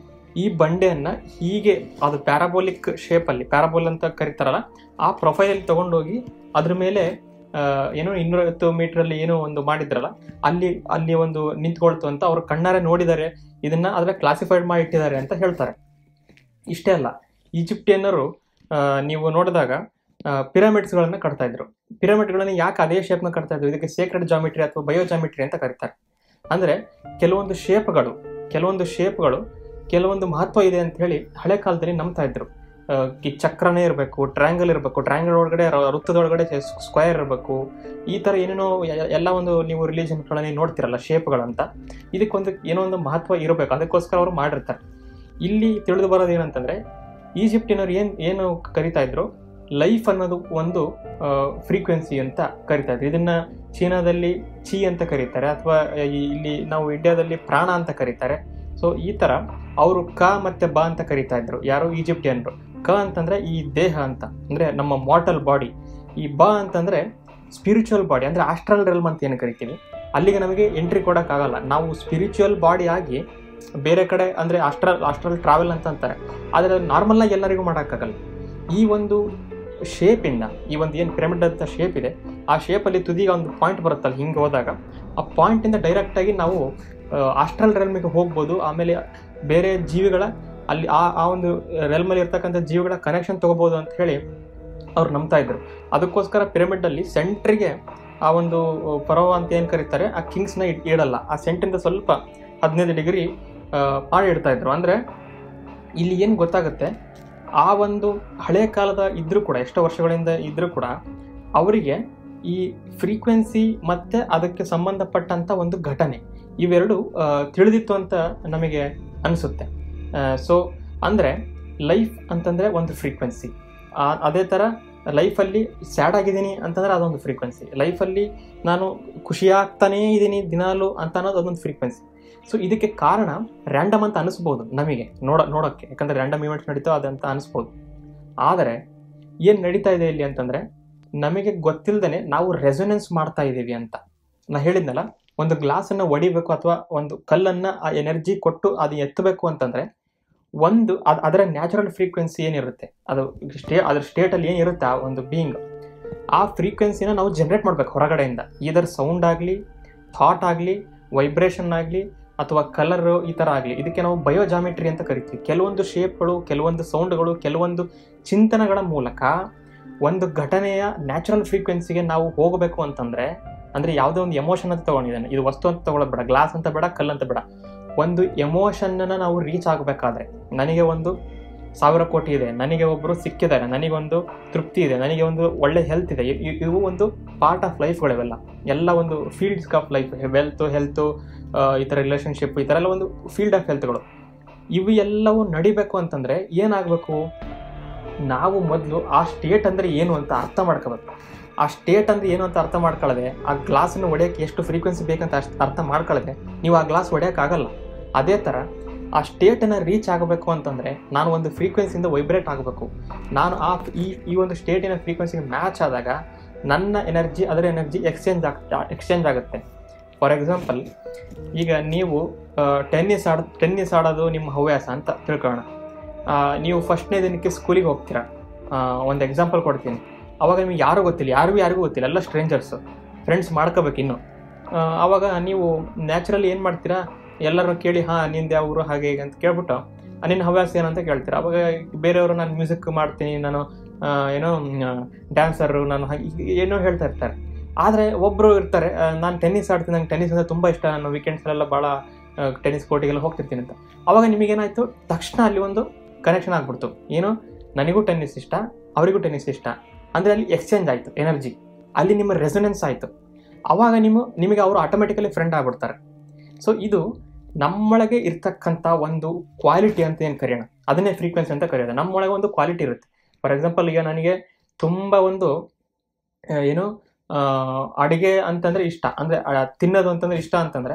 ಈ ಬಂಡೆಯನ್ನು ಹೀಗೆ ಅದು ಪ್ಯಾರಾಬೋಲಿಕ್ ಶೇಪಲ್ಲಿ, ಪ್ಯಾರಾಬೋಲ್ ಅಂತ ಕರೀತಾರಲ್ಲ, ಆ ಪ್ರೊಫೈಲಲ್ಲಿ ತೊಗೊಂಡೋಗಿ ಅದ್ರ ಮೇಲೆ ಏನೋ 250 ಮೀಟ್ರಲ್ಲಿ ಏನೋ ಒಂದು ಮಾಡಿದ್ರಲ್ಲ ಅಲ್ಲಿ ಒಂದು ನಿಂತ್ಕೊಳ್ತು ಅಂತ ಅವರು ಕಣ್ಣಾರೆ ನೋಡಿದ್ದಾರೆ. ಇದನ್ನು ಅದರ ಕ್ಲಾಸಿಫೈಡ್ ಮಾಡಿ ಇಟ್ಟಿದ್ದಾರೆ ಅಂತ ಹೇಳ್ತಾರೆ. ಇಷ್ಟೇ ಅಲ್ಲ, ಈಜಿಪ್ಟಿಯನ್ನರು ನೀವು ನೋಡಿದಾಗ ಪಿರಮಿಡ್ಸ್ಗಳನ್ನು ಕಟ್ತಾಯಿದ್ರು. ಪಿರಮಿಡ್ಗಳನ್ನು ಯಾಕೆ ಅದೇ ಶೇಪ್ನ ಕಟ್ತಾಯಿದ್ರು? ಇದಕ್ಕೆ ಸೇಕ್ರೆಡ್ ಜಾಮಿಟ್ರಿ ಅಥವಾ ಬಯೋ ಜಾಮಿಟ್ರಿ ಅಂತ ಕರೀತಾರೆ. ಅಂದರೆ ಕೆಲವೊಂದು ಶೇಪ್ಗಳು ಕೆಲವೊಂದು ಮಹತ್ವ ಇದೆ ಅಂತ ಹೇಳಿ ಹಳೆ ಕಾಲದಲ್ಲಿ ನಂಬ್ತಾ ಇದ್ರು. ಚಕ್ರನೇ ಇರಬೇಕು, ಟ್ರಯಾಂಗಲ್ ಇರಬೇಕು, ಟ್ರಯಾಂಗಲ್ ಒಳಗಡೆ ವೃತ್ತದೊಳಗಡೆ ಸ್ಕ್ವೇರ್ ಇರಬೇಕು, ಈ ಥರ ಏನೇನೋ ಎಲ್ಲ ಒಂದು ನೀವು ರಿಲಿಜನ್ಗಳಲ್ಲಿ ನೋಡ್ತಿರಲ್ಲ ಶೇಪ್ಗಳಂತ. ಇದಕ್ಕೊಂದು ಏನೋ ಒಂದು ಮಹತ್ವ ಇರಬೇಕು, ಅದಕ್ಕೋಸ್ಕರ ಅವರು ಮಾಡಿರ್ತಾರೆ. ಇಲ್ಲಿ ತಿಳಿದು ಬರೋದು ಏನಂತಂದರೆ, ಈಜಿಪ್ಟಿನವ್ರು ಏನು ಕರಿತಾ ಇದ್ರು, ಲೈಫ್ ಅನ್ನೋದು ಒಂದು ಫ್ರೀಕ್ವೆನ್ಸಿ ಅಂತ ಕರಿತಾ ಇದ್ರು. ಇದನ್ನು ಚೀನಾದಲ್ಲಿ ಚಿ ಅಂತ ಕರೀತಾರೆ, ಅಥವಾ ಇಲ್ಲಿ ನಾವು ಇಂಡಿಯಾದಲ್ಲಿ ಪ್ರಾಣ ಅಂತ ಕರೀತಾರೆ. ಸೊ ಈ ಥರ ಅವರು ಕ ಮತ್ತು ಬ ಅಂತ ಕರಿತಾ ಇದ್ರು. ಯಾರು? ಈಜಿಪ್ಟಿಯನ್ರು. ಕ ಅಂತಂದರೆ ಈ ದೇಹ ಅಂತ, ಅಂದರೆ ನಮ್ಮ ಮಾರ್ಟಲ್ ಬಾಡಿ. ಈ ಬ ಅಂತಂದರೆ ಸ್ಪಿರಿಚುವಲ್ ಬಾಡಿ, ಅಂದರೆ ಆಸ್ಟ್ರಲ್ ರೆಲ್ಮ್ ಅಂತ ಏನು ಕರಿತೀವಿ. ಅಲ್ಲಿಗೆ ನಮಗೆ ಎಂಟ್ರಿ ಕೊಡೋಕ್ಕಾಗಲ್ಲ. ನಾವು ಸ್ಪಿರಿಚುವಲ್ ಬಾಡಿ ಆಗಿ ಬೇರೆ ಕಡೆ, ಅಂದರೆ ಆಸ್ಟ್ರಲ್ ಟ್ರಾವೆಲ್ ಅಂತ ಅಂತಾರೆ. ಆದರೆ ಅದು ನಾರ್ಮಲ್ಲಾಗಿ ಎಲ್ಲರಿಗೂ ಮಾಡೋಕ್ಕಾಗಲ್ಲ. ಈ ಒಂದು ಶೇಪಿಂದ, ಈ ಒಂದು ಏನು ಪಿರಮಿಡ್ ಅಂತ ಶೇಪ್ ಇದೆ, ಆ ಶೇಪಲ್ಲಿ ತುದಿಗೆ ಒಂದು ಪಾಯಿಂಟ್ ಬರುತ್ತಲ್ಲ, ಹಿಂಗೆ ಹೋದಾಗ ಆ ಪಾಯಿಂಟಿಂದ ಡೈರೆಕ್ಟಾಗಿ ನಾವು ಆಸ್ಟ್ರಲ್ ರೆಲ್ಮಿಗೆ ಹೋಗ್ಬೋದು. ಆಮೇಲೆ ಬೇರೆ ಜೀವಿಗಳ ಅಲ್ಲಿ ಆ ಒಂದು ರೆಲ್ಮಲ್ಲಿ ಇರ್ತಕ್ಕಂಥ ಜೀವಿಗಳ ಕನೆಕ್ಷನ್ ತೊಗೋಬೋದು ಅಂತ ಹೇಳಿ ಅವ್ರು ನಂಬ್ತಾ ಇದ್ರು. ಅದಕ್ಕೋಸ್ಕರ ಪಿರಮಿಡಲ್ಲಿ ಸೆಂಟ್ರಿಗೆ ಆ ಒಂದು ಪರವ ಅಂತ ಏನು ಕರೀತಾರೆ, ಆ ಕಿಂಗ್ಸ್ನ ಇಡಲ್ಲ. ಆ ಸೆಂಟ್ರಿಂದ ಸ್ವಲ್ಪ 15 ಡಿಗ್ರಿ ಮಾಡಿ ಇಡ್ತಾ ಇದ್ರು. ಅಂದರೆ ಇಲ್ಲಿ ಏನು ಗೊತ್ತಾಗುತ್ತೆ, ಆ ಒಂದು ಹಳೆ ಕಾಲದ ಇದ್ದರೂ ಕೂಡ, ಎಷ್ಟೋ ವರ್ಷಗಳಿಂದ ಇದ್ದರೂ ಕೂಡ ಅವರಿಗೆ ಈ ಫ್ರೀಕ್ವೆನ್ಸಿ ಮತ್ತು ಅದಕ್ಕೆ ಸಂಬಂಧಪಟ್ಟಂಥ ಒಂದು ಘಟನೆ ಇವೆರಡು ತಿಳಿದಿತ್ತು ಅಂತ ನಮಗೆ ಅನಿಸುತ್ತೆ. ಸೊ ಅಂದರೆ ಲೈಫ್ ಅಂತಂದರೆ ಒಂದು ಫ್ರೀಕ್ವೆನ್ಸಿ, ಅದೇ ಥರ ಲೈಫಲ್ಲಿ ಸ್ಯಾಡ್ ಆಗಿದ್ದೀನಿ ಅಂತಂದರೆ ಅದೊಂದು ಫ್ರೀಕ್ವೆನ್ಸಿ, ಲೈಫಲ್ಲಿ ನಾನು ಖುಷಿಯಾಗ್ತಾನೇ ಇದ್ದೀನಿ ದಿನಾಲು ಅಂತ ಅನ್ನೋದು ಅದೊಂದು ಫ್ರೀಕ್ವೆನ್ಸಿ. ಸೊ ಇದಕ್ಕೆ ಕಾರಣ ರ್ಯಾಂಡಮ್ ಅಂತ ಅನಿಸ್ಬೋದು ನಮಗೆ ನೋಡೋಕ್ಕೆ, ಯಾಕಂದರೆ ರ್ಯಾಂಡಮ್ ಇವೆಂಟ್ಸ್ ನಡೀತಾವೆ ಅದಂತ ಅನಿಸ್ಬೋದು. ಆದರೆ ಏನು ನಡೀತಾ ಇದೆ ಇಲ್ಲಿ ಅಂತಂದರೆ, ನಮಗೆ ಗೊತ್ತಿಲ್ಲದೇ ನಾವು ರೆಸೊನೆನ್ಸ್ ಮಾಡ್ತಾ ಇದ್ದೀವಿ ಅಂತ. ನಾನು ಹೇಳಿದ್ನಲ್ಲ, ಒಂದು ಗ್ಲಾಸನ್ನು ಒಡಿಬೇಕು ಅಥವಾ ಒಂದು ಕಲ್ಲನ್ನು ಆ ಎನರ್ಜಿ ಕೊಟ್ಟು ಅದು ಎತ್ತಬೇಕು ಅಂತಂದರೆ ಅದರ ನ್ಯಾಚುರಲ್ ಫ್ರೀಕ್ವೆನ್ಸಿ ಏನಿರುತ್ತೆ, ಅದ್ರ ಸ್ಟೇಟಲ್ಲಿ ಏನಿರುತ್ತೆ ಆ ಒಂದು ಬೀಯಿಂಗ್, ಆ ಫ್ರೀಕ್ವೆನ್ಸಿನ ನಾವು ಜನ್ರೇಟ್ ಮಾಡಬೇಕು ಹೊರಗಡೆಯಿಂದ. ಇದರ ಸೌಂಡ್ ಆಗಲಿ, ಥಾಟ್ ಆಗಲಿ, ವೈಬ್ರೇಷನ್ ಆಗಲಿ, ಅಥವಾ ಕಲರು ಈ ಥರ ಆಗಲಿ. ಇದಕ್ಕೆ ನಾವು ಬಯೋ ಜಾಮಿಟ್ರಿ ಅಂತ ಕರಿತೀವಿ. ಕೆಲವೊಂದು ಶೇಪ್ಗಳು, ಕೆಲವೊಂದು ಸೌಂಡ್ಗಳು, ಕೆಲವೊಂದು ಚಿಂತನೆಗಳ ಮೂಲಕ ಒಂದು ಘಟನೆಯ ನ್ಯಾಚುರಲ್ ಫ್ರೀಕ್ವೆನ್ಸಿಗೆ ನಾವು ಹೋಗಬೇಕು ಅಂತಂದರೆ, ಅಂದರೆ ಯಾವುದೇ ಒಂದು ಎಮೋಷನ್ ಅಂತ ತೊಗೊಂಡಿದ್ದಾನೆ, ಇದು ವಸ್ತು ಅಂತ ತೊಗೊಳ್ಳೋದು ಬೇಡ, ಗ್ಲಾಸ್ ಅಂತ ಬೇಡ, ಕಲ್ಲು ಅಂತ ಬೇಡ, ಒಂದು ಎಮೋಷನ್ನನ್ನು ನಾವು ರೀಚ್ ಆಗಬೇಕಾದ್ರೆ, ನನಗೆ ಒಂದು 1000 ಕೋಟಿ ಇದೆ, ನನಗೆ ಒಬ್ಬರು ಸಿಕ್ಕಿದ್ದಾರೆ, ನನಗೊಂದು ತೃಪ್ತಿ ಇದೆ, ನನಗೆ ಒಂದು ಒಳ್ಳೆ ಹೆಲ್ತ್ ಇದೆ, ಇವು ಒಂದು ಪಾರ್ಟ್ ಆಫ್ ಲೈಫ್ಗಳಿವೆಲ್ಲ, ಎಲ್ಲ ಒಂದು ಫೀಲ್ಡ್ಸ್ ಆಫ್ ಲೈಫ್, ಹೆಲ್ತು ಈ ಥರ ರಿಲೇಷನ್ಶಿಪ್, ಈ ಥರ ಎಲ್ಲ ಒಂದು ಫೀಲ್ಡ್ ಆಫ್ ಹೆಲ್ತ್ಗಳು. ಇವು ಎಲ್ಲವೂ ನಡಿಬೇಕು ಅಂತಂದರೆ ಏನಾಗಬೇಕು, ನಾವು ಮೊದಲು ಆ ಸ್ಟೇಟ್ ಅಂದರೆ ಏನು ಅಂತ ಅರ್ಥ ಮಾಡ್ಕೋಬೇಕು. ಆ ಸ್ಟೇಟ್ ಅಂದರೆ ಏನು ಅಂತ ಅರ್ಥ ಮಾಡ್ಕೊಳ್ಳದೆ, ಆ ಗ್ಲಾಸನ್ನು ಹೊಡೆಯೋಕ್ಕೆ ಎಷ್ಟು ಫ್ರೀಕ್ವೆನ್ಸಿ ಬೇಕಂತ ಅರ್ಥ ಮಾಡ್ಕೊಳ್ಳದೆ ನೀವು ಆ ಗ್ಲಾಸ್ ಹೊಡೆಯೋಕ್ಕಾಗಲ್ಲ. ಅದೇ ಥರ ಆ ಸ್ಟೇಟನ್ನು ರೀಚ್ ಆಗಬೇಕು ಅಂತಂದರೆ ನಾನು ಒಂದು ಫ್ರೀಕ್ವೆನ್ಸಿಯಿಂದ ವೈಬ್ರೇಟ್ ಆಗಬೇಕು. ನಾನು ಈ ಒಂದು ಸ್ಟೇಟಿನ ಫ್ರೀಕ್ವೆನ್ಸಿಗೆ ಮ್ಯಾಚ್ ಆದಾಗ ನನ್ನ ಎನರ್ಜಿ ಅದರ ಎನರ್ಜಿ ಎಕ್ಸ್ಚೇಂಜ್ ಆಗುತ್ತೆ. ಫಾರ್ ಎಕ್ಸಾಂಪಲ್, ಈಗ ನೀವು ಟೆನ್ನಿಸ್ ಆಡೋದು ನಿಮ್ಮ ಹವ್ಯಾಸ ಅಂತ ತಿಳ್ಕೊಳ್ಳೋಣ. ನೀವು ಫಸ್ಟ್ನೇ ದಿನಕ್ಕೆ ಸ್ಕೂಲಿಗೆ ಹೋಗ್ತೀರಾ. ಒಂದು ಎಕ್ಸಾಂಪಲ್ ಕೊಡ್ತೀನಿ. ಆವಾಗ ನಿಮಗೆ ಯಾರಿಗೂ ಗೊತ್ತಿಲ್ಲ, ಎಲ್ಲ ಸ್ಟ್ರೇಂಜರ್ಸು, ಫ್ರೆಂಡ್ಸ್ ಮಾಡ್ಕೋಬೇಕು ಇನ್ನು. ಆವಾಗ ನೀವು ನ್ಯಾಚುರಲಿ ಏನು ಮಾಡ್ತೀರಾ, ಎಲ್ಲರೂ ಕೇಳಿ ನಿಂದು ಯಾವ ಊರು ಹಾಗೆ ಹೀಗೆ ಅಂತ ಕೇಳ್ಬಿಟ್ಟು ನಿನ್ನ ಹವ್ಯಾಸ ಏನಂತ ಕೇಳ್ತೀರ. ಅವಾಗ ಬೇರೆಯವರು ನಾನು ಮ್ಯೂಸಿಕ್ ಮಾಡ್ತೀನಿ, ನಾನು ಏನೋ ಡ್ಯಾನ್ಸರು, ನಾನು ಏನೋ ಹೇಳ್ತಾ ಇರ್ತಾರೆ. ಆದರೆ ಒಬ್ಬರು ಇರ್ತಾರೆ, ನಾನು ಟೆನ್ನಿಸ್ ಆಡ್ತೀನಿ, ನಂಗೆ ಟೆನ್ನಿಸ್ ಅಂದರೆ ತುಂಬ ಇಷ್ಟ, ನಾನು ವೀಕೆಂಡ್ಸ್ಲೆಲ್ಲ ಭಾಳ ಟೆನ್ನಿಸ್ ಕೋರ್ಟಿಗೆಲ್ಲ ಹೋಗ್ತಿರ್ತೀನಿ ಅಂತ. ಅವಾಗ ನಿಮಗೇನಾಯಿತು, ತಕ್ಷಣ ಅಲ್ಲಿ ಒಂದು ಕನೆಕ್ಷನ್ ಆಗ್ಬಿಡ್ತು, ಏನು ನನಗೂ ಟೆನ್ನಿಸ್ ಇಷ್ಟ, ಅವರಿಗೂ ಟೆನ್ನಿಸ್ ಇಷ್ಟ, ಅಂದರೆ ಅಲ್ಲಿ ಎಕ್ಸ್ಚೇಂಜ್ ಆಯಿತು ಎನರ್ಜಿ, ಅಲ್ಲಿ ನಿಮ್ಮ ರೆಸೊನೆನ್ಸ್ ಆಯಿತು. ಆವಾಗ ನಿಮಗೆ ಅವರು ಆಟೋಮೆಟಿಕಲಿ ಫ್ರೆಂಡ್ ಆಗ್ಬಿಡ್ತಾರೆ. ಸೊ ಇದು ನಮ್ಮೊಳಗೆ ಇರ್ತಕ್ಕಂಥ ಒಂದು ಕ್ವಾಲಿಟಿ ಅಂತ ಏನು ಕರೆಯೋಣ, ಅದನ್ನೇ ಫ್ರೀಕ್ವೆನ್ಸಿ ಅಂತ ಕರೆಯೋದು. ನಮ್ಮೊಳಗೆ ಒಂದು ಕ್ವಾಲಿಟಿ ಇರುತ್ತೆ. ಫಾರ್ ಎಕ್ಸಾಂಪಲ್, ಈಗ ನನಗೆ ತುಂಬ ಒಂದು ಏನು ಅಡುಗೆ ಅಂತಂದರೆ ಇಷ್ಟ, ಅಂದರೆ ತಿನ್ನೋದು ಅಂತಂದರೆ ಇಷ್ಟ ಅಂತಂದರೆ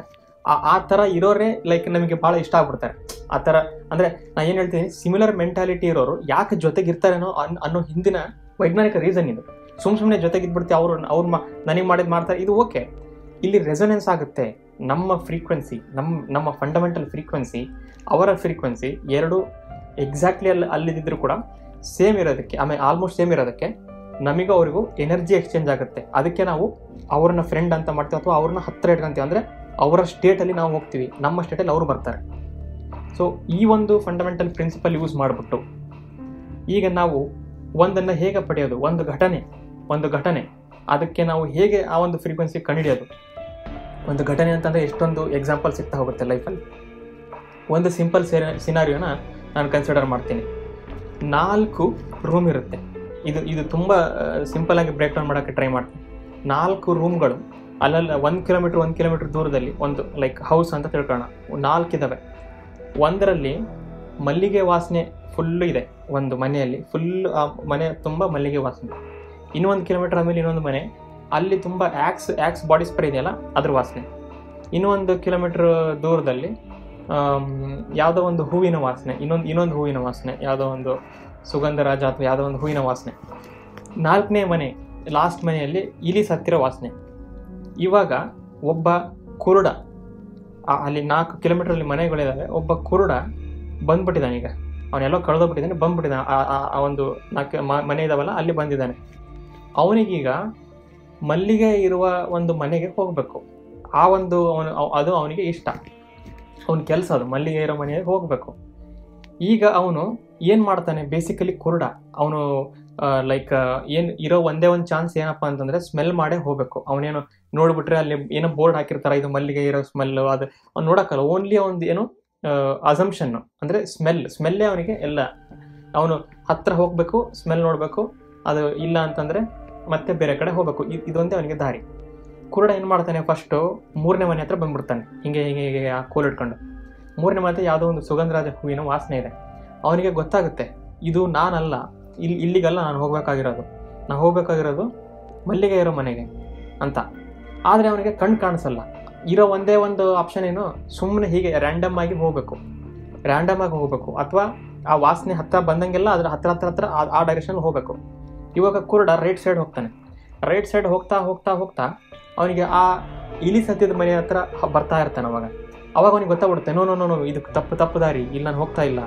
ಆ ಥರ ಇರೋರೇ ಲೈಕ್ ನಮಗೆ ಭಾಳ ಇಷ್ಟ ಆಗ್ಬಿಡ್ತಾರೆ. ಆ ಥರ ಅಂದರೆ ನಾನು ಏನು ಹೇಳ್ತೀನಿ, ಸಿಮಿಲರ್ ಮೆಂಟಾಲಿಟಿ ಇರೋರು ಯಾಕೆ ಜೊತೆಗಿರ್ತಾರೇನೋ ಅನ್ನೋ ಹಿಂದಿನ ವೈಜ್ಞಾನಿಕ ರೀಸನ್ ಇದು. ಸುಮ್ಮನೆ ಜೊತೆಗಿದ್ಬಿಡ್ತೀವಿ, ಅವ್ರು ನನಗೆ ಮಾಡಿದ್ದು ಮಾಡ್ತಾರೆ, ಇದು ಓಕೆ. ಇಲ್ಲಿ ರೆಸೊನೆನ್ಸ್ ಆಗುತ್ತೆ. ನಮ್ಮ ಫ್ರೀಕ್ವೆನ್ಸಿ, ನಮ್ಮ ಫಂಡಮೆಂಟಲ್ ಫ್ರೀಕ್ವೆನ್ಸಿ, ಅವರ ಫ್ರೀಕ್ವೆನ್ಸಿ ಎರಡು ಎಕ್ಸಾಕ್ಟ್ಲಿ ಅಲ್ಲಿದ್ದರೂ ಕೂಡ ಸೇಮ್ ಇರೋದಕ್ಕೆ, ಆಮೇಲೆ ಆಲ್ಮೋಸ್ಟ್ ಸೇಮ್ ಇರೋದಕ್ಕೆ ನಮಗೂ ಅವರಿಗೂ ಎನರ್ಜಿ ಎಕ್ಸ್ಚೇಂಜ್ ಆಗುತ್ತೆ. ಅದಕ್ಕೆ ನಾವು ಅವ್ರನ್ನ ಫ್ರೆಂಡ್ ಅಂತ ಮಾಡ್ತೀವಿ, ಅಥವಾ ಅವ್ರನ್ನ ಹತ್ತಿರ ಇಟ್ಕೊಂತೀವಿ. ಅಂದರೆ ಅವರ ಸ್ಟೇಟಲ್ಲಿ ನಾವು ಹೋಗ್ತೀವಿ, ನಮ್ಮ ಸ್ಟೇಟಲ್ಲಿ ಅವರು ಬರ್ತಾರೆ. ಸೊ ಈ ಒಂದು ಫಂಡಮೆಂಟಲ್ ಪ್ರಿನ್ಸಿಪಲ್ ಯೂಸ್ ಮಾಡಿಬಿಟ್ಟು ಈಗ ನಾವು ಒಂದನ್ನು ಹೇಗೆ ಪಡೆಯೋದು, ಒಂದು ಘಟನೆ ಅದಕ್ಕೆ ನಾವು ಹೇಗೆ ಆ ಒಂದು ಫ್ರೀಕ್ವೆನ್ಸಿ ಕಂಡುಹಿಡಿಯೋದು. ಒಂದು ಘಟನೆ ಅಂತಂದರೆ ಎಷ್ಟೊಂದು ಎಕ್ಸಾಂಪಲ್ ಸಿಗ್ತಾ ಹೋಗುತ್ತೆ ಲೈಫಲ್ಲಿ. ಒಂದು ಸಿಂಪಲ್ ಸಿನಾರಿಯೋನ ನಾನು ಕನ್ಸಿಡರ್ ಮಾಡ್ತೀನಿ. 4 ರೂಮ್ ಇರುತ್ತೆ. ಇದು ತುಂಬ ಸಿಂಪಲಾಗಿ ಬ್ರೇಕ್ ಡೌನ್ ಮಾಡೋಕ್ಕೆ ಟ್ರೈ ಮಾಡ್ತೀನಿ. 4 ರೂಮ್ಗಳು ಅಲ್ಲಲ್ಲ 1 ಕಿಲೋಮೀಟರ್ ದೂರದಲ್ಲಿ ಒಂದು ಲೈಕ್ ಹೌಸ್ ಅಂತ ತಿಳ್ಕೊಳ್ಳೋಣ, 4 ಇದ್ದಾವೆ. ಒಂದರಲ್ಲಿ ಮಲ್ಲಿಗೆ ವಾಸನೆ ಫುಲ್ಲು ಇದೆ, ಒಂದು ಮನೆಯಲ್ಲಿ ಫುಲ್ ಆ ಮನೆ ತುಂಬ ಮಲ್ಲಿಗೆ ವಾಸನೆ. ಇನ್ನೂ 1 ಕಿಲೋಮೀಟರ್ ಆಮೇಲೆ ಇನ್ನೊಂದು ಮನೆ, ಅಲ್ಲಿ ತುಂಬ ಆ್ಯಕ್ಸ್ ಬಾಡಿ ಸ್ಪ್ರೇ ಇದೆಯಲ್ಲ ಅದ್ರ ವಾಸನೆ. ಇನ್ನೂ 1 ಕಿಲೋಮೀಟರ್ ದೂರದಲ್ಲಿ ಯಾವುದೋ ಒಂದು ಹೂವಿನ ವಾಸನೆ, ಇನ್ನೊಂದು ಹೂವಿನ ವಾಸನೆ, ಯಾವುದೋ ಒಂದು ಸುಗಂಧರಾಜ ಅಥವಾ ಯಾವುದೋ ಒಂದು ಹೂವಿನ ವಾಸನೆ. 4ನೇ ಮನೆ, ಲಾಸ್ಟ್ ಮನೆಯಲ್ಲಿ ಇಲಿ ಸತ್ತಿರೋ ವಾಸನೆ. ಇವಾಗ ಒಬ್ಬ ಕುರುಡ, ಅಲ್ಲಿ 4 ಕಿಲೋಮೀಟ್ರಲ್ಲಿ ಮನೆಗಳಿದ್ದಾವೆ, ಒಬ್ಬ ಕುರುಡ ಬಂದ್ಬಿಟ್ಟಿದ್ದಾನೆ. ಈಗ ಅವನೆಲ್ಲೋ ಕಳೆದೋಗ್ಬಿಟ್ಟಿದ್ದಾನೆ, ಬಂದ್ಬಿಟ್ಟಿದ್ದಾನೆ. ಆ ಒಂದು 4 ಮನೆ ಇದಾವಲ್ಲ ಅಲ್ಲಿ ಬಂದಿದ್ದಾನೆ. ಅವನಿಗೀಗ ಮಲ್ಲಿಗೆ ಇರುವ ಒಂದು ಮನೆಗೆ ಹೋಗಬೇಕು. ಅದು ಅವನಿಗೆ ಇಷ್ಟ, ಅವನ ಕೆಲಸ ಅದು, ಮಲ್ಲಿಗೆ ಇರೋ ಮನೆಗೆ ಹೋಗಬೇಕು. ಈಗ ಅವನು ಏನು ಮಾಡ್ತಾನೆ, ಬೇಸಿಕಲಿ ಕುರುಡ ಅವನು, ಲೈಕ್ ಏನು ಇರೋ ಒಂದೇ ಒಂದು ಚಾನ್ಸ್ ಏನಪ್ಪ ಅಂತಂದರೆ ಸ್ಮೆಲ್ ಮಾಡೇ ಹೋಗಬೇಕು. ಅವನೇನು ನೋಡ್ಬಿಟ್ರೆ ಅಲ್ಲಿ ಏನೋ ಬೋರ್ಡ್ ಹಾಕಿರ್ತಾರೆ, ಇದು ಮಲ್ಲಿಗೆ ಇರೋ ಸ್ಮೆಲ್ಲು, ಅದು ಅವ್ನು ನೋಡೋಕ್ಕಲ್ಲ. ಓನ್ಲಿ ಒಂದು ಏನು ಅಸಂಪ್ಷನ್ನು, ಅಂದರೆ ಸ್ಮೆಲ್ಲೇ ಅವನಿಗೆ ಎಲ್ಲ. ಅವನು ಹತ್ತಿರ ಹೋಗಬೇಕು, ಸ್ಮೆಲ್ ನೋಡಬೇಕು, ಅದು ಇಲ್ಲ ಅಂತಂದರೆ ಮತ್ತೆ ಬೇರೆ ಕಡೆ ಹೋಗಬೇಕು. ಇದೊಂದೇ ಅವನಿಗೆ ದಾರಿ. ಕುರುಡ ಏನು ಮಾಡ್ತಾನೆ, ಫಸ್ಟು 3ನೇ ಮನೆ ಹತ್ರ ಬಂದ್ಬಿಡ್ತಾನೆ, ಹಿಂಗೆ ಆ ಕೋಲ್ ಇಟ್ಕೊಂಡು. 3ನೇ ಮನೆ ಯಾವುದೋ ಒಂದು ಸುಗಂಧರಾಜ ಹೂವಿನ ವಾಸನೆ ಇದೆ. ಅವನಿಗೆ ಗೊತ್ತಾಗುತ್ತೆ, ಇದು ನಾನಲ್ಲ, ಇಲ್ಲಿಗಲ್ಲ ನಾನು ಹೋಗಬೇಕಾಗಿರೋದು ಮಲ್ಲಿಗೆ ಇರೋ ಮನೆಗೆ ಅಂತ. ಆದರೆ ಅವನಿಗೆ ಕಣ್ಣು ಕಾಣಿಸಲ್ಲ. ಇರೋ ಒಂದೇ ಒಂದು ಆಪ್ಷನ್ ಏನು, ಸುಮ್ಮನೆ ಹೀಗೆ ರ್ಯಾಂಡಮ್ ಆಗಿ ಹೋಗಬೇಕು, ಅಥವಾ ಆ ವಾಸನೆ ಹತ್ತಿರ ಬಂದಂಗೆಲ್ಲ ಅದರ ಹತ್ತಿರ ಆ ಡೈರೆಕ್ಷನ್ ಹೋಗಬೇಕು. ಇವಾಗ ಕುರುಡ ರೈಟ್ ಸೈಡ್ ಹೋಗ್ತಾ ಹೋಗ್ತಾ ಅವನಿಗೆ ಆ ಇಲಿ ಸತ್ತಿದ ಮನೆ ಹತ್ರ ಬರ್ತಾ ಇರ್ತಾನೆ. ಅವಾಗ ಅವನಿಗೆ ಗೊತ್ತಾಗ್ಬಿಡುತ್ತೆ, ನೋ ಇದು ತಪ್ಪು ದಾರಿ, ಇಲ್ಲಿ ನಾನು ಹೋಗ್ತಾ ಇಲ್ಲ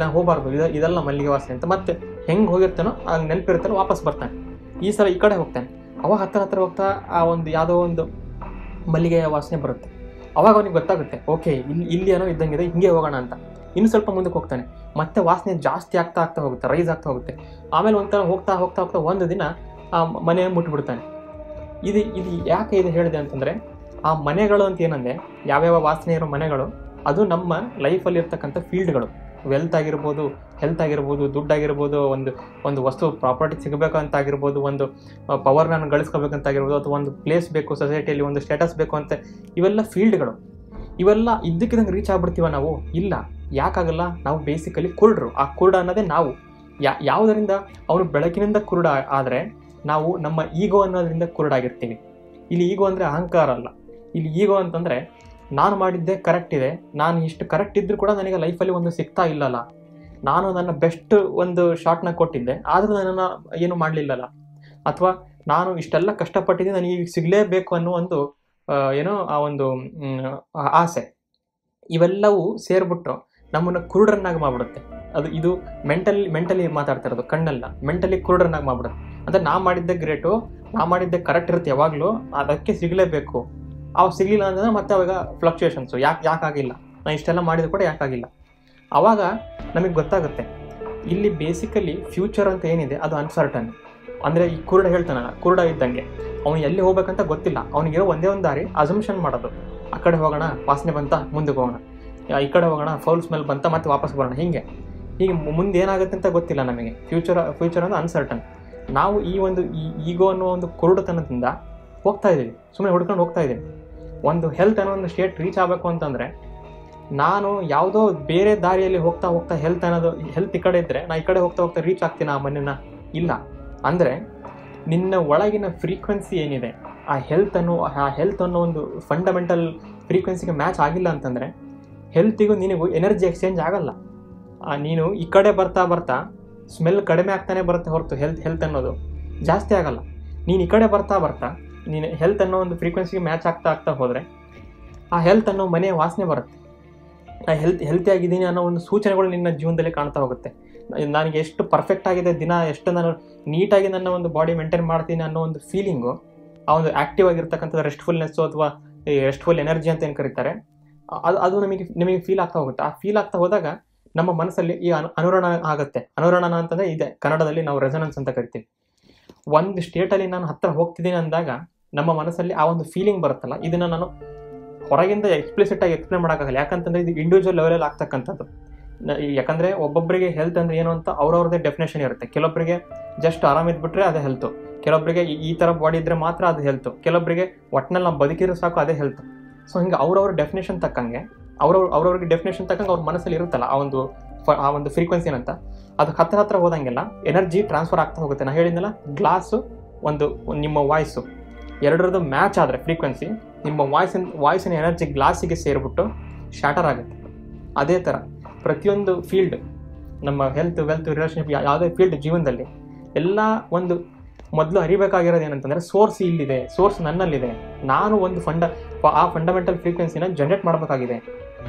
ನಾನು ಹೋಗಬಾರ್ದು, ಇದೆಲ್ಲ ಮಲ್ಲಿಗೆ ವಾಸನೆ ಅಂತ. ಮತ್ತೆ ಹೆಂಗೆ ಹೋಗಿರ್ತಾನೋ ಹಂಗೆ ನೆನಪಿರ್ತಾನೋ ವಾಪಸ್ ಬರ್ತಾನೆ. ಈ ಸಲ ಈ ಕಡೆ ಹೋಗ್ತಾನೆ. ಅವಾಗ ಹತ್ತಿರ ಹೋಗ್ತಾ ಆ ಒಂದು ಯಾವುದೋ ಒಂದು ಮಲ್ಲಿಗೆಯ ವಾಸನೆ ಬರುತ್ತೆ. ಅವಾಗ ಅವನಿಗೆ ಗೊತ್ತಾಗುತ್ತೆ, ಓಕೆ ಇಲ್ಲಿ ಏನೋ ಇದ್ದಂಗಿದೆ, ಹಿಂಗೆ ಹೋಗೋಣ ಅಂತ. ಇನ್ನು ಸ್ವಲ್ಪ ಮುಂದಕ್ಕೆ ಹೋಗ್ತಾನೆ, ಮತ್ತೆ ವಾಸನೆ ಜಾಸ್ತಿ ಆಗ್ತಾ ಹೋಗುತ್ತೆ, ರೈಸ್ ಆಗ್ತಾ ಹೋಗುತ್ತೆ. ಆಮೇಲೆ ಒಂಥರ ಹೋಗ್ತಾ ಒಂದು ದಿನ ಆ ಮನೆ ಮುಟ್ಬಿಡ್ತಾನೆ. ಇದು ಯಾಕೆ ಇದು ಹೇಳಿದೆ ಅಂತಂದರೆ, ಆ ಮನೆಗಳು ಅಂತ ಏನಂದರೆ ಯಾವ್ಯಾವ ವಾಸನೆ ಇರೋ ಮನೆಗಳು, ಅದು ನಮ್ಮ ಲೈಫಲ್ಲಿ ಇರ್ತಕ್ಕಂಥ ಫೀಲ್ಡ್ಗಳು. ವೆಲ್ತ್ ಆಗಿರ್ಬೋದು, ಹೆಲ್ತ್ ಆಗಿರ್ಬೋದು, ದುಡ್ಡಾಗಿರ್ಬೋದು, ಒಂದು ವಸ್ತು ಪ್ರಾಪರ್ಟಿ ಸಿಗಬೇಕಂತ ಆಗಿರ್ಬೋದು, ಒಂದು ಪವರ್ ನಾನು ಗಳಿಸ್ಕೋಬೇಕಂತಾಗಿರ್ಬೋದು, ಅಥವಾ ಒಂದು ಪ್ಲೇಸ್ ಬೇಕು ಸೊಸೈಟಿಯಲ್ಲಿ, ಒಂದು ಸ್ಟೇಟಸ್ ಬೇಕು ಅಂತ, ಇವೆಲ್ಲ ಫೀಲ್ಡ್ಗಳು. ಇವೆಲ್ಲ ಇದ್ದಕ್ಕಿದ್ದಂಗೆ ರೀಚ್ ಆಗ್ಬಿಡ್ತೀವ ನಾವು? ಇಲ್ಲ, ಯಾಕಾಗಲ್ಲ? ನಾವು ಬೇಸಿಕಲಿ ಕುರುಡರು. ಆ ಕುರುಡ ಅನ್ನೋದೇ ನಾವು. ಯಾವುದರಿಂದ? ಅವನು ಬೆಳಕಿನಿಂದ ಕುರುಡ ಆದರೆ ನಾವು ನಮ್ಮ ಈಗೋ ಅನ್ನೋದ್ರಿಂದ ಕುರುಡಾಗಿರ್ತೀವಿ. ಇಲ್ಲಿ ಈಗೋ ಅಂದರೆ ಅಹಂಕಾರ ಅಲ್ಲ. ಇಲ್ಲಿ ಈಗೋ ಅಂತಂದರೆ ನಾನು ಮಾಡಿದ್ದೆ ಕರೆಕ್ಟ್ ಇದೆ, ನಾನು ಇಷ್ಟು ಕರೆಕ್ಟ್ ಇದ್ದರೂ ಕೂಡ ನನಗೆ ಲೈಫಲ್ಲಿ ಒಂದು ಸಿಗ್ತಾ ಇಲ್ಲಲ್ಲ, ನಾನು ನನ್ನ ಬೆಸ್ಟ್ ಒಂದು ಶಾರ್ಟ್ನ ಕೊಟ್ಟಿದ್ದೆ ಆದರೂ ನನ್ನನ್ನು ಏನು ಮಾಡಲಿಲ್ಲಲ್ಲ, ಅಥವಾ ನಾನು ಇಷ್ಟೆಲ್ಲ ಕಷ್ಟಪಟ್ಟಿದ್ದೆ ನನಗೆ ಈಗ ಸಿಗಲೇಬೇಕು ಅನ್ನೋ ಒಂದು ಏನೋ ಆ ಒಂದು ಆಸೆ, ಇವೆಲ್ಲವೂ ಸೇರಿಬಿಟ್ಟು ನಮ್ಮನ್ನು ಕುರುಡರನ್ನಾಗಿ ಮಾಡಿಬಿಡುತ್ತೆ. ಇದು ಮೆಂಟಲಿ ಮಾತಾಡ್ತಾ ಇರೋದು, ಕಣ್ಣಲ್ಲ, ಮೆಂಟಲಿ ಕುರುಡರನ್ನಾಗಿ ಮಾಡಿಬಿಡುತ್ತೆ. ಅಂದರೆ ನಾ ಮಾಡಿದ್ದೆ ಗ್ರೇಟು, ನಾ ಮಾಡಿದ್ದೆ ಕರೆಕ್ಟ್ ಇರುತ್ತೆ ಯಾವಾಗಲೂ, ಅದಕ್ಕೆ ಸಿಗಲೇಬೇಕು. ಅವಾಗ ಸಿಗಲಿಲ್ಲ ಅಂತಂದರೆ ಮತ್ತೆ ಅವಾಗ ಫ್ಲಕ್ಚುಯೇಷನ್ಸು, ಯಾಕಾಗಿಲ್ಲ, ನಾನು ಇಷ್ಟೆಲ್ಲ ಮಾಡಿದ್ರು ಕೂಡ ಯಾಕಾಗಿಲ್ಲ. ಆವಾಗ ನಮಗೆ ಗೊತ್ತಾಗುತ್ತೆ ಇಲ್ಲಿ ಬೇಸಿಕಲಿ ಫ್ಯೂಚರ್ ಅಂತ ಏನಿದೆ ಅದು ಅನ್ಸರ್ಟನ್. ಅಂದರೆ ಈ ಕುರುಡ ಇದ್ದಂಗೆ ಅವನು ಎಲ್ಲಿ ಹೋಗ್ಬೇಕಂತ ಗೊತ್ತಿಲ್ಲ. ಅವನಿಗಿರೋ ಒಂದೇ ಒಂದು ದಾರಿ ಅಸಂಪ್ಷನ್ ಮಾಡೋದು. ಆ ಕಡೆ ಹೋಗೋಣ, ವಾಸನೆ ಬಂತ ಮುಂದಕ್ಕೆ ಹೋಗೋಣ, ಈ ಕಡೆ ಹೋಗೋಣ, ಫೌಲ್ ಸ್ಮೆಲ್ ಬಂತ ಮತ್ತೆ ವಾಪಸ್ ಬರೋಣ. ಹೀಗೆ ಮುಂದೆ ಏನಾಗುತ್ತೆ ಅಂತ ಗೊತ್ತಿಲ್ಲ ನಮಗೆ. ಫ್ಯೂಚರ್ ಅಂದ್ರೆ ಅನ್ಸರ್ಟನ್. ನಾವು ಈ ಒಂದು ಈಗೋ ಅನ್ನೋ ಒಂದು ಕುರುಡುತನದಿಂದ ಹೋಗ್ತಾ ಇದ್ದೀವಿ, ಸುಮ್ಮನೆ ಹುಡ್ಕೊಂಡು ಹೋಗ್ತಾ ಇದ್ದೀವಿ. ಒಂದು ಹೆಲ್ತ್ ಅನ್ನೋ ಒಂದು ಸ್ಟೇಟ್ ರೀಚ್ ಆಗಬೇಕು ಅಂತಂದರೆ ನಾನು ಯಾವುದೋ ಬೇರೆ ದಾರಿಯಲ್ಲಿ ಹೋಗ್ತಾ ಹೆಲ್ತ್ ಈ ಕಡೆ ಇದ್ದರೆ ನಾ ಈ ಕಡೆ ಹೋಗ್ತಾ ರೀಚ್ ಆಗ್ತೀನಿ ಆ ಮನೆಯನ್ನ. ಇಲ್ಲ ಅಂದರೆ ನಿನ್ನ ಒಳಗಿನ ಫ್ರೀಕ್ವೆನ್ಸಿ ಏನಿದೆ ಆ ಹೆಲ್ತ್ ಅನ್ನೋ ಒಂದು ಫಂಡಮೆಂಟಲ್ ಫ್ರೀಕ್ವೆನ್ಸಿಗೆ ಮ್ಯಾಚ್ ಆಗಿಲ್ಲ ಅಂತಂದರೆ ಹೆಲ್ತಿಗೂ ನಿನಗೂ ಎನರ್ಜಿ ಎಕ್ಸ್ಚೇಂಜ್ ಆಗಲ್ಲ. ನೀನು ಈ ಕಡೆ ಬರ್ತಾ ಸ್ಮೆಲ್ ಕಡಿಮೆ ಆಗ್ತಾನೆ ಬರುತ್ತೆ ಹೊರತು ಹೆಲ್ತ್ ಅನ್ನೋದು ಜಾಸ್ತಿ ಆಗಲ್ಲ. ನೀನು ಈ ಕಡೆ ಬರ್ತಾ ನೀನು ಹೆಲ್ತ್ ಅನ್ನೋ ಒಂದು ಫ್ರೀಕ್ವೆನ್ಸಿಗೆ ಮ್ಯಾಚ್ ಆಗ್ತಾ ಹೋದರೆ ಆ ಹೆಲ್ತ್ ಅನ್ನೋ ಮನೆಯ ವಾಸನೆ ಬರುತ್ತೆ. ಆ ಹೆಲ್ತಿ ಆಗಿದ್ದೀನಿ ಅನ್ನೋ ಒಂದು ಸೂಚನೆಗಳು ನಿನ್ನ ಜೀವನದಲ್ಲಿ ಕಾಣ್ತಾ ಹೋಗುತ್ತೆ. ನನಗೆ ಎಷ್ಟು ಪರ್ಫೆಕ್ಟ್ ಆಗಿದೆ ದಿನ, ಎಷ್ಟು ನಾನು ನೀಟಾಗಿ ನನ್ನ ಒಂದು ಬಾಡಿ ಮೇಂಟೈನ್ ಮಾಡ್ತೀನಿ ಅನ್ನೋ ಒಂದು ಫೀಲಿಂಗು, ಆ ಒಂದು ಆ್ಯಕ್ಟಿವ್ ಆಗಿರ್ತಕ್ಕಂಥದ್ದು ರೆಸ್ಟ್ಫುಲ್ನೆಸ್ಸು ಅಥವಾ ರೆಸ್ಟ್ಫುಲ್ ಎನರ್ಜಿ ಅಂತ ಏನು ಕರೀತಾರೆ, ಅದು ನಿಮಗೆ ಫೀಲ್ ಆಗ್ತಾ ಹೋಗುತ್ತೆ. ಆ ಫೀಲ್ ಆಗ್ತಾ ಹೋದಾಗ ನಮ್ಮ ಮನಸ್ಸಲ್ಲಿ ಈ ಅನುರಣ ಆಗುತ್ತೆ. ಅನುರಣನ ಅಂತಂದರೆ ಇದೆ, ಕನ್ನಡದಲ್ಲಿ ನಾವು ರೆಸೊನೆನ್ಸ್ ಅಂತ ಕರಿತೀವಿ. ಒಂದು ಸ್ಟೇಟಲ್ಲಿ ನಾನು ಹತ್ತಿರ ಹೋಗ್ತಿದ್ದೀನಿ ಅಂದಾಗ ನಮ್ಮ ಮನಸ್ಸಲ್ಲಿ ಆ ಒಂದು ಫೀಲಿಂಗ್ ಬರುತ್ತಲ್ಲ, ಇದನ್ನು ನಾನು ಹೊರಗಿಂದ ಎಕ್ಸ್ಪ್ಲಿಸಿಟ್ ಆಗಿ ಎಕ್ಸ್ಪ್ಲೇನ್ ಮಾಡೋಕ್ಕಾಗಲ್ಲ. ಯಾಕಂತಂದರೆ ಇದು ಇಂಡಿವಿಜುವಲ್ ಲೆವೆಲಲ್ಲಿ ಆಗ್ತಕ್ಕಂಥದ್ದು. ಯಾಕಂದರೆ ಒಬ್ಬೊಬ್ಬರಿಗೆ ಹೆಲ್ತ್ ಅಂದರೆ ಏನು ಅಂತ ಅವ್ರವ್ರದ್ದೇ ಡೆಫಿನೇಷನ್ ಇರುತ್ತೆ. ಕೆಲವೊಬ್ಬರಿಗೆ ಜಸ್ಟ್ ಆರಾಮಿದ್ಬಿಟ್ರೆ ಅದೇ ಹೆಲ್ತು, ಕೆಲವೊಬ್ಬರಿಗೆ ಈ ಥರ ಬಾಡಿ ಇದ್ದರೆ ಮಾತ್ರ ಅದು ಹೆಲ್ತು, ಕೆಲವೊಬ್ಬರಿಗೆ ಒಟ್ಟಿನಲ್ಲಿ ನಾವು ಬದುಕಿರೋ ಸಾಕು ಅದೇ ಹೆಲ್ತು. ಸೊ ಹಿಂಗೆ ಅವ್ರವ್ರ ಡೆಫಿನೇಷನ್ ತಕ್ಕಂಗೆ ಅವ್ರವ್ರಿಗೆ ಡೆಫಿನೇಷನ್ ತಕ್ಕಂಗೆ ಅವ್ರ ಮನಸ್ಸಲ್ಲಿ ಇರುತ್ತಲ್ಲ ಆ ಒಂದು ಫ್ರೀಕ್ವೆನ್ಸಿ ಅಂತ, ಅದಕ್ಕೆ ಹತ್ರ ಹೋದಂಗೆಲ್ಲ ಎನರ್ಜಿ ಟ್ರಾನ್ಸ್ಫರ್ ಆಗ್ತಾ ಹೋಗುತ್ತೆ. ನಾನು ಹೇಳಿದ್ನಲ್ಲ, ಗ್ಲಾಸು ಒಂದು ನಿಮ್ಮ ವಾಯ್ಸು ಎರಡರದ್ದು ಮ್ಯಾಚ್ ಆದರೆ ಫ್ರೀಕ್ವೆನ್ಸಿ, ನಿಮ್ಮ ವಾಯ್ಸಿನ ಎನರ್ಜಿ ಗ್ಲಾಸಿಗೆ ಸೇರಿಬಿಟ್ಟು ಶಾಟರ್ ಆಗುತ್ತೆ. ಅದೇ ಥರ ಪ್ರತಿಯೊಂದು ಫೀಲ್ಡ್, ನಮ್ಮ ಹೆಲ್ತ್, ವೆಲ್ತ್, ರಿಲೇಷನ್ಶಿಪ್, ಯಾವುದೇ ಫೀಲ್ಡ್ ಜೀವನದಲ್ಲಿ ಎಲ್ಲ ಒಂದು ಮೊದಲು ಅರಿಬೇಕಾಗಿರೋದು ಏನಂತಂದರೆ ಸೋರ್ಸ್ ಇಲ್ಲಿದೆ, ಸೋರ್ಸ್ ನನ್ನಲ್ಲಿದೆ. ನಾನು ಒಂದು ಆ ಫಂಡಮೆಂಟಲ್ ಫ್ರೀಕ್ವೆನ್ಸಿನ ಜನರೇಟ್ ಮಾಡಬೇಕಾಗಿದೆ.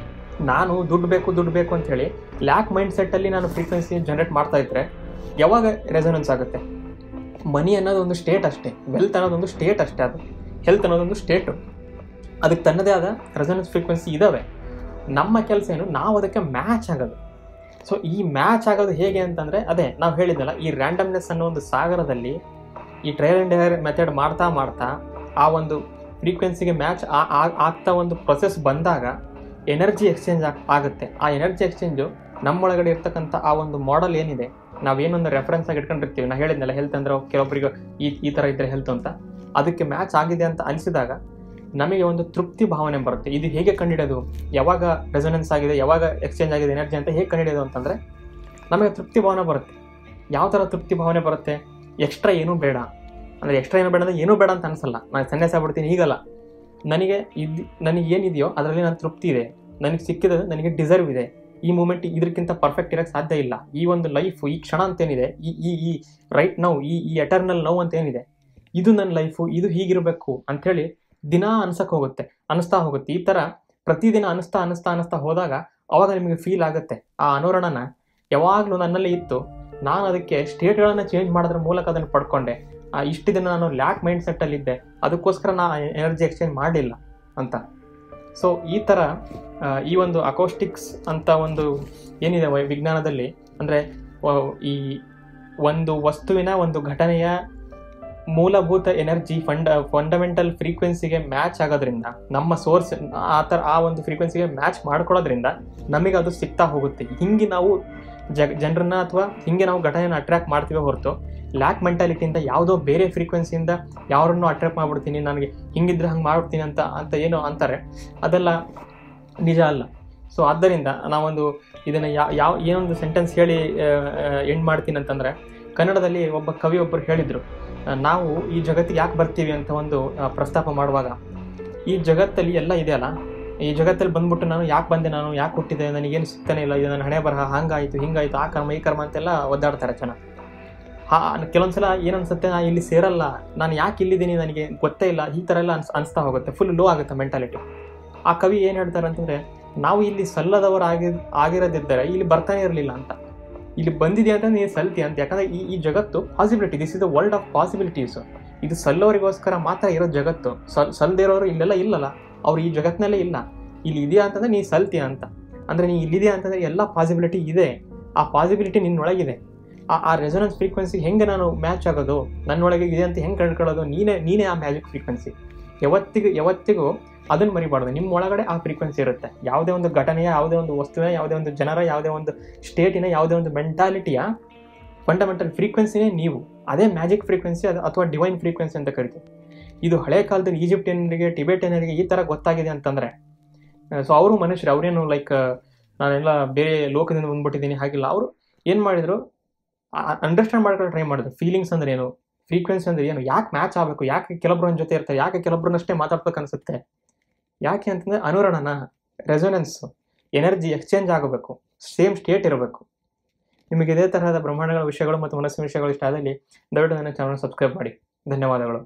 ನಾನು ದುಡ್ಡು ಬೇಕು ಅಂಥೇಳಿ ಲ್ಯಾಕ್ ಮೈಂಡ್ ಸೆಟ್ಟಲ್ಲಿ ನಾನು ಫ್ರೀಕ್ವೆನ್ಸಿ ಜನರೇಟ್ ಮಾಡ್ತಾ ಇದ್ದರೆ ಯಾವಾಗ ರೆಸೊನೆನ್ಸ್ ಆಗುತ್ತೆ? ಮನಿ ಅನ್ನೋದು ಒಂದು ಸ್ಟೇಟ್ ಅಷ್ಟೇ, ವೆಲ್ತ್ ಅನ್ನೋದೊಂದು ಸ್ಟೇಟ್ ಅಷ್ಟೇ, ಅದು ಹೆಲ್ತ್ ಅನ್ನೋದೊಂದು ಸ್ಟೇಟು. ಅದಕ್ಕೆ ತನ್ನದೇ ಆದ ರೆಸೊನೆನ್ಸ್ ಫ್ರೀಕ್ವೆನ್ಸಿ ಇದ್ದಾವೆ. ನಮ್ಮ ಕೆಲಸ ಏನು, ನಾವು ಅದಕ್ಕೆ ಮ್ಯಾಚ್ ಆಗೋದು. ಸೊ ಈ ಮ್ಯಾಚ್ ಆಗೋದು ಹೇಗೆ ಅಂತಂದರೆ ಅದೇ ನಾವು ಹೇಳಿದ್ನಲ್ಲ, ಈ ರ್ಯಾಂಡಮ್ನೆಸ್ ಅನ್ನೋ ಒಂದು ಸಾಗರದಲ್ಲಿ ಈ ಟ್ರಯಲ್ ಆ್ಯಂಡ್ ಎರರ್ ಮೆಥಡ್ ಮಾಡ್ತಾ ಆ ಒಂದು ಫ್ರೀಕ್ವೆನ್ಸಿಗೆ ಮ್ಯಾಚ್ ಆಗ್ತಾ ಒಂದು ಪ್ರೊಸೆಸ್ ಬಂದಾಗ ಎನರ್ಜಿ ಎಕ್ಸ್ಚೇಂಜ್ ಆಗುತ್ತೆ. ಆ ಎನರ್ಜಿ ಎಕ್ಸ್ಚೇಂಜು ನಮ್ಮೊಳಗಡೆ ಇರ್ತಕ್ಕಂಥ ಆ ಒಂದು ಮಾಡೆಲ್ ಏನಿದೆ, ನಾವೇನೊಂದು ರೆಫರೆನ್ಸ್ ಆಗಿ ಇಟ್ಕೊಂಡಿರ್ತೀವಿ. ನಾನು ಹೇಳಿದ್ನಲ್ಲ, ಹೆಲ್ತ್ ಅಂದರೆ ಕೆಲವೊಬ್ಬರಿಗೆ ಈ ಥರ ಇದ್ದರೆ ಹೆಲ್ತ್ ಅಂತ, ಅದಕ್ಕೆ ಮ್ಯಾಚ್ ಆಗಿದೆ ಅಂತ ಅನಿಸಿದಾಗ ನಮಗೆ ಒಂದು ತೃಪ್ತಿ ಭಾವನೆ ಬರುತ್ತೆ. ಇದು ಹೇಗೆ ಕಂಡುಹಿಡಿಯೋದು, ಯಾವಾಗ ರೆಸೊನೆನ್ಸ್ ಆಗಿದೆ, ಯಾವಾಗ ಎಕ್ಸ್ಚೇಂಜ್ ಆಗಿದೆ ಎನರ್ಜಿ ಅಂತ ಹೇಗೆ ಕಂಡುಹಿಡಿಯೋದು ಅಂತಂದರೆ ನಮಗೆ ತೃಪ್ತಿ ಭಾವನೆ ಬರುತ್ತೆ. ಯಾವ ಥರ ತೃಪ್ತಿ ಭಾವನೆ ಬರುತ್ತೆ? ಎಕ್ಸ್ಟ್ರಾ ಏನೂ ಬೇಡ ಅಂದರೆ ಏನೂ ಬೇಡ ಅಂತ ಅನಿಸಲ್ಲ. ನಾನು ಸನ್ಯಾಸ ಆಗ್ಬಿಡ್ತೀನಿ ಹೀಗಲ್ಲ. ನನಗೇನಿದೆಯೋ ಅದರಲ್ಲಿ ನಾನು ತೃಪ್ತಿ ಇದೆ, ನನಗೆ ಸಿಕ್ಕಿದ ನನಗೆ ಡಿಸರ್ವ್ ಇದೆ. ಈ ಮೂಮೆಂಟ್ ಇದಕ್ಕಿಂತ ಪರ್ಫೆಕ್ಟ್ ಇರೋಕ್ಕೆ ಸಾಧ್ಯ ಇಲ್ಲ. ಈ ಒಂದು ಲೈಫು, ಈ ಕ್ಷಣ ಅಂತೇನಿದೆ, ಈ ರೈಟ್ ನೌ, ಈ ಎಟರ್ನಲ್ ನೌ ಅಂತ ಏನಿದೆ, ಇದು ನನ್ನ ಲೈಫು, ಇದು ಹೀಗಿರಬೇಕು ಅಂಥೇಳಿ ದಿನ ಅನಿಸ್ತಾ ಹೋಗುತ್ತೆ. ಈ ಥರ ಪ್ರತಿದಿನ ಅನಿಸ್ತಾ ಹೋದಾಗ ಅವಾಗ ನಿಮಗೆ ಫೀಲ್ ಆಗುತ್ತೆ ಆ ಅನುರಣನ ಯಾವಾಗಲೂ ನನ್ನಲ್ಲಿ ಇತ್ತು, ನಾನು ಅದಕ್ಕೆ ಸ್ಟೇಟ್ಗಳನ್ನು ಚೇಂಜ್ ಮಾಡೋದ್ರ ಮೂಲಕ ಅದನ್ನು ಪಡ್ಕೊಂಡೆ. ಇಷ್ಟು ದಿನ ನಾನು ಲ್ಯಾಕ್ ಮೈಂಡ್ ಸೆಟ್ಟಲ್ಲಿದ್ದೆ, ಅದಕ್ಕೋಸ್ಕರ ನಾನು ಎನರ್ಜಿ ಎಕ್ಸ್ಚೇಂಜ್ ಮಾಡಲಿಲ್ಲ ಅಂತ. ಸೊ ಈ ಥರ ಈ ಒಂದು ಅಕೋಸ್ಟಿಕ್ಸ್ ಅಂತ ಒಂದು ಏನಿದೆ ವಿಜ್ಞಾನದಲ್ಲಿ, ಅಂದರೆ ಈ ಒಂದು ವಸ್ತುವಿನ ಒಂದು ಘಟನೆಯ ಮೂಲಭೂತ ಎನರ್ಜಿ ಫಂಡಮೆಂಟಲ್ ಫ್ರೀಕ್ವೆನ್ಸಿಗೆ ಮ್ಯಾಚ್ ಆಗೋದ್ರಿಂದ, ನಮ್ಮ ಸೋರ್ಸ್ ಆ ಒಂದು ಫ್ರೀಕ್ವೆನ್ಸಿಗೆ ಮ್ಯಾಚ್ ಮಾಡ್ಕೊಳ್ಳೋದ್ರಿಂದ ನಮಗೆ ಅದು ಸಿಗ್ತಾ ಹೋಗುತ್ತೆ. ಹಿಂಗೆ ನಾವು ಜನರನ್ನ ಅಥವಾ ಹಿಂಗೆ ನಾವು ಘಟನೆಯನ್ನು ಅಟ್ರ್ಯಾಕ್ಟ್ ಮಾಡ್ತೀವಿ ಹೊರತು ಲ್ಯಾಕ್ ಮೆಂಟಾಲಿಟಿಯಿಂದ ಯಾವುದೋ ಬೇರೆ ಫ್ರೀಕ್ವೆನ್ಸಿಯಿಂದ ಯಾರನ್ನೂ ಅಟ್ರ್ಯಾಕ್ಟ್ ಮಾಡ್ಬಿಡ್ತೀನಿ, ನನಗೆ ಹಿಂಗಿದ್ರೆ ಹಂಗೆ ಮಾಡ್ಬಿಡ್ತೀನಿ ಅಂತ ಏನೋ ಅಂತಾರೆ, ಅದೆಲ್ಲ ನಿಜ ಅಲ್ಲ. ಸೊ ಆದ್ದರಿಂದ ನಾವೊಂದು ಇದನ್ನು ಏನೊಂದು ಸೆಂಟೆನ್ಸ್ ಹೇಳಿ ಎಂಡ್ ಮಾಡ್ತೀನಿ ಅಂತಂದರೆ, ಕನ್ನಡದಲ್ಲಿ ಒಬ್ಬ ಕವಿಯೊಬ್ಬರು ಹೇಳಿದರು, ನಾವು ಈ ಜಗತ್ತಿಗೆ ಯಾಕೆ ಬರ್ತೀವಿ ಅಂತ ಒಂದು ಪ್ರಸ್ತಾಪ ಮಾಡುವಾಗ, ಈ ಜಗತ್ತಲ್ಲಿ ಎಲ್ಲ ಇದೆಯಲ್ಲ, ಈ ಜಗತ್ತಲ್ಲಿ ಬಂದ್ಬಿಟ್ಟು ನಾನು ಯಾಕೆ ಬಂದೆ, ನಾನು ಯಾಕೆ ಹುಟ್ಟಿದೆ, ನನಗೇನು ಸಿಗ್ತಾನೆ ಇಲ್ಲ, ಇದು ನನ್ನ ಹಣೆ ಬರಹ, ಹಂಗಾಯಿತು ಹಿಂಗಾಯಿತು, ಆ ಕರ್ಮ ಈ ಕರ್ಮ ಅಂತೆಲ್ಲ ಒದ್ದಾಡ್ತಾರೆ ಜನ. ಕೆಲವೊಂದು ಸಲ ಏನನ್ಸುತ್ತೆ, ನಾನು ಇಲ್ಲಿ ಸೇರಲ್ಲ, ನಾನು ಯಾಕೆ ಇಲ್ಲಿದ್ದೀನಿ ನನಗೆ ಗೊತ್ತೇ ಇಲ್ಲ, ಈ ಥರ ಎಲ್ಲ ಅನಿಸ್ತಾ ಹೋಗುತ್ತೆ, ಫುಲ್ ಲೋ ಆಗುತ್ತೆ ಮೆಂಟಾಲಿಟಿ. ಆ ಕವಿ ಏನು ಹೇಳ್ತಾರೆ ಅಂತಂದರೆ, ನಾವು ಇಲ್ಲಿ ಸಲ್ಲದವರು ಆಗಿರೋದಿದ್ದರೆ ಇಲ್ಲಿ ಬರ್ತಾನೆ ಇರಲಿಲ್ಲ ಅಂತ. ಇಲ್ಲಿ ಬಂದಿದೆಯಾ ಅಂತ ನೀನು ಸಲ್ತಿ ಅಂತ. ಯಾಕಂದರೆ ಈ ಜಗತ್ತು possibility, this is the world of possibilities. ಇದು ಸಲ್ಲೋರಿಗೋಸ್ಕರ ಮಾತ್ರ ಇರೋ ಜಗತ್ತು. ಸಲ್ದಿರೋರು ಇಲ್ಲೆಲ್ಲ ಇಲ್ಲಲ್ಲ, ಅವ್ರು ಈ ಜಗತ್ತಿನಲ್ಲೇ ಇಲ್ಲ. ಇಲ್ಲಿ ಇದೆಯಾ ಅಂತಂದರೆ ನೀನು ಸಲ್ತೀಯ ಅಂತ. ಅಂದರೆ ನೀ ಇಲ್ಲಿದೆ ಅಂತಂದರೆ ಎಲ್ಲ ಪಾಸಿಬಿಲಿಟಿ ಇದೆ, ಆ ಪಾಸಿಬಿಲಿಟಿ ನಿನ್ನೊಳಗಿದೆ. ಆ ರೆಸೊನೆನ್ಸ್ ಫ್ರೀಕ್ವೆನ್ಸಿ ಹೆಂಗೆ ನಾನು ಮ್ಯಾಚ್ ಆಗೋದು, ನನ್ನೊಳಗೆ ಇದೆ ಅಂತ ಹೆಂಗೆ ಕಂಡುಕೊಳ್ಳೋದು, ನೀನೇ ಆ ಮ್ಯಾಜಿಕ್ ಫ್ರೀಕ್ವೆನ್ಸಿ. ಯಾವತ್ತಿಗೂ ಅದನ್ನು ಮರಿಬಾರ್ದು. ನಿಮ್ಮ ಒಳಗಡೆ ಆ ಫ್ರೀಕ್ವೆನ್ಸಿ ಇರುತ್ತೆ. ಯಾವುದೇ ಒಂದು ಘಟನೆಯ, ಯಾವುದೇ ಒಂದು ವಸ್ತುವಿನ, ಯಾವುದೇ ಒಂದು ಜನರ, ಯಾವುದೇ ಒಂದು ಸ್ಟೇಟಿನ, ಯಾವುದೇ ಒಂದು ಮೆಂಟಾಲಿಟಿಯ ಫಂಡಮೆಂಟಲ್ ಫ್ರೀಕ್ವೆನ್ಸಿನೇ ನೀವು. ಅದೇ ಮ್ಯಾಜಿಕ್ ಫ್ರೀಕ್ವೆನ್ಸಿ ಅಥವಾ ಡಿವೈನ್ ಫ್ರೀಕ್ವೆನ್ಸಿ ಅಂತ ಕರಿತೀವಿ. ಇದು ಹಳೆ ಕಾಲದಲ್ಲಿ ಈಜಿಪ್ಟಿಯನ್ರಿಗೆ, ಟಿಬೆಟಿಯನ್ರಿಗೆ ಈ ಥರ ಗೊತ್ತಾಗಿದೆ ಅಂತಂದರೆ, ಸೊ ಅವರು ಮನುಷ್ಯರು, ಅವರೇನು ಲೈಕ್ ನಾನೆಲ್ಲ ಬೇರೆ ಲೋಕದಿಂದ ಬಂದ್ಬಿಟ್ಟಿದ್ದೀನಿ ಹಾಗಿಲ್ಲ. ಅವರು ಏನು ಮಾಡಿದರು, ಅಂಡರ್ಸ್ಟ್ಯಾಂಡ್ ಮಾಡ್ಕೊಂಡು ಟ್ರೈ ಮಾಡಿದ್ರು. ಫೀಲಿಂಗ್ಸ್ ಅಂದ್ರೆ ಏನು, ಫ್ರೀಕ್ವೆನ್ಸಿ ಅಂದ್ರೆ ಏನು, ಯಾಕೆ ಮ್ಯಾಚ್ ಆಗಬೇಕು, ಯಾಕೆ ಕೆಲವೊಬ್ಬರ ಜೊತೆ ಇರ್ತಾರೆ, ಯಾಕೆ ಕೆಲವೊಬ್ಬರನ್ನಷ್ಟೇ ಮಾತಾಡ್ಬೇಕು ಅನಿಸುತ್ತೆ, ಯಾಕೆ ಅಂತಂದರೆ ಅನುರಣನ, ರೆಸೊನೆನ್ಸ್, ಎನರ್ಜಿ ಎಕ್ಸ್ಚೇಂಜ್ ಆಗಬೇಕು, ಸೇಮ್ ಸ್ಟೇಟ್ ಇರಬೇಕು. ನಿಮಗೆ ಇದೇ ತರಹದ ಬ್ರಹ್ಮಾಂಡಗಳ ವಿಷಯಗಳು ಮತ್ತು ಮನಸ್ಸಿನ ವಿಷಯಗಳು ಇಷ್ಟ ಆದಲ್ಲಿ ದಯವಿಟ್ಟು ನನ್ನ ಚಾನಲ್ ಸಬ್ಸ್ಕ್ರೈಬ್ ಮಾಡಿ. ಧನ್ಯವಾದಗಳು.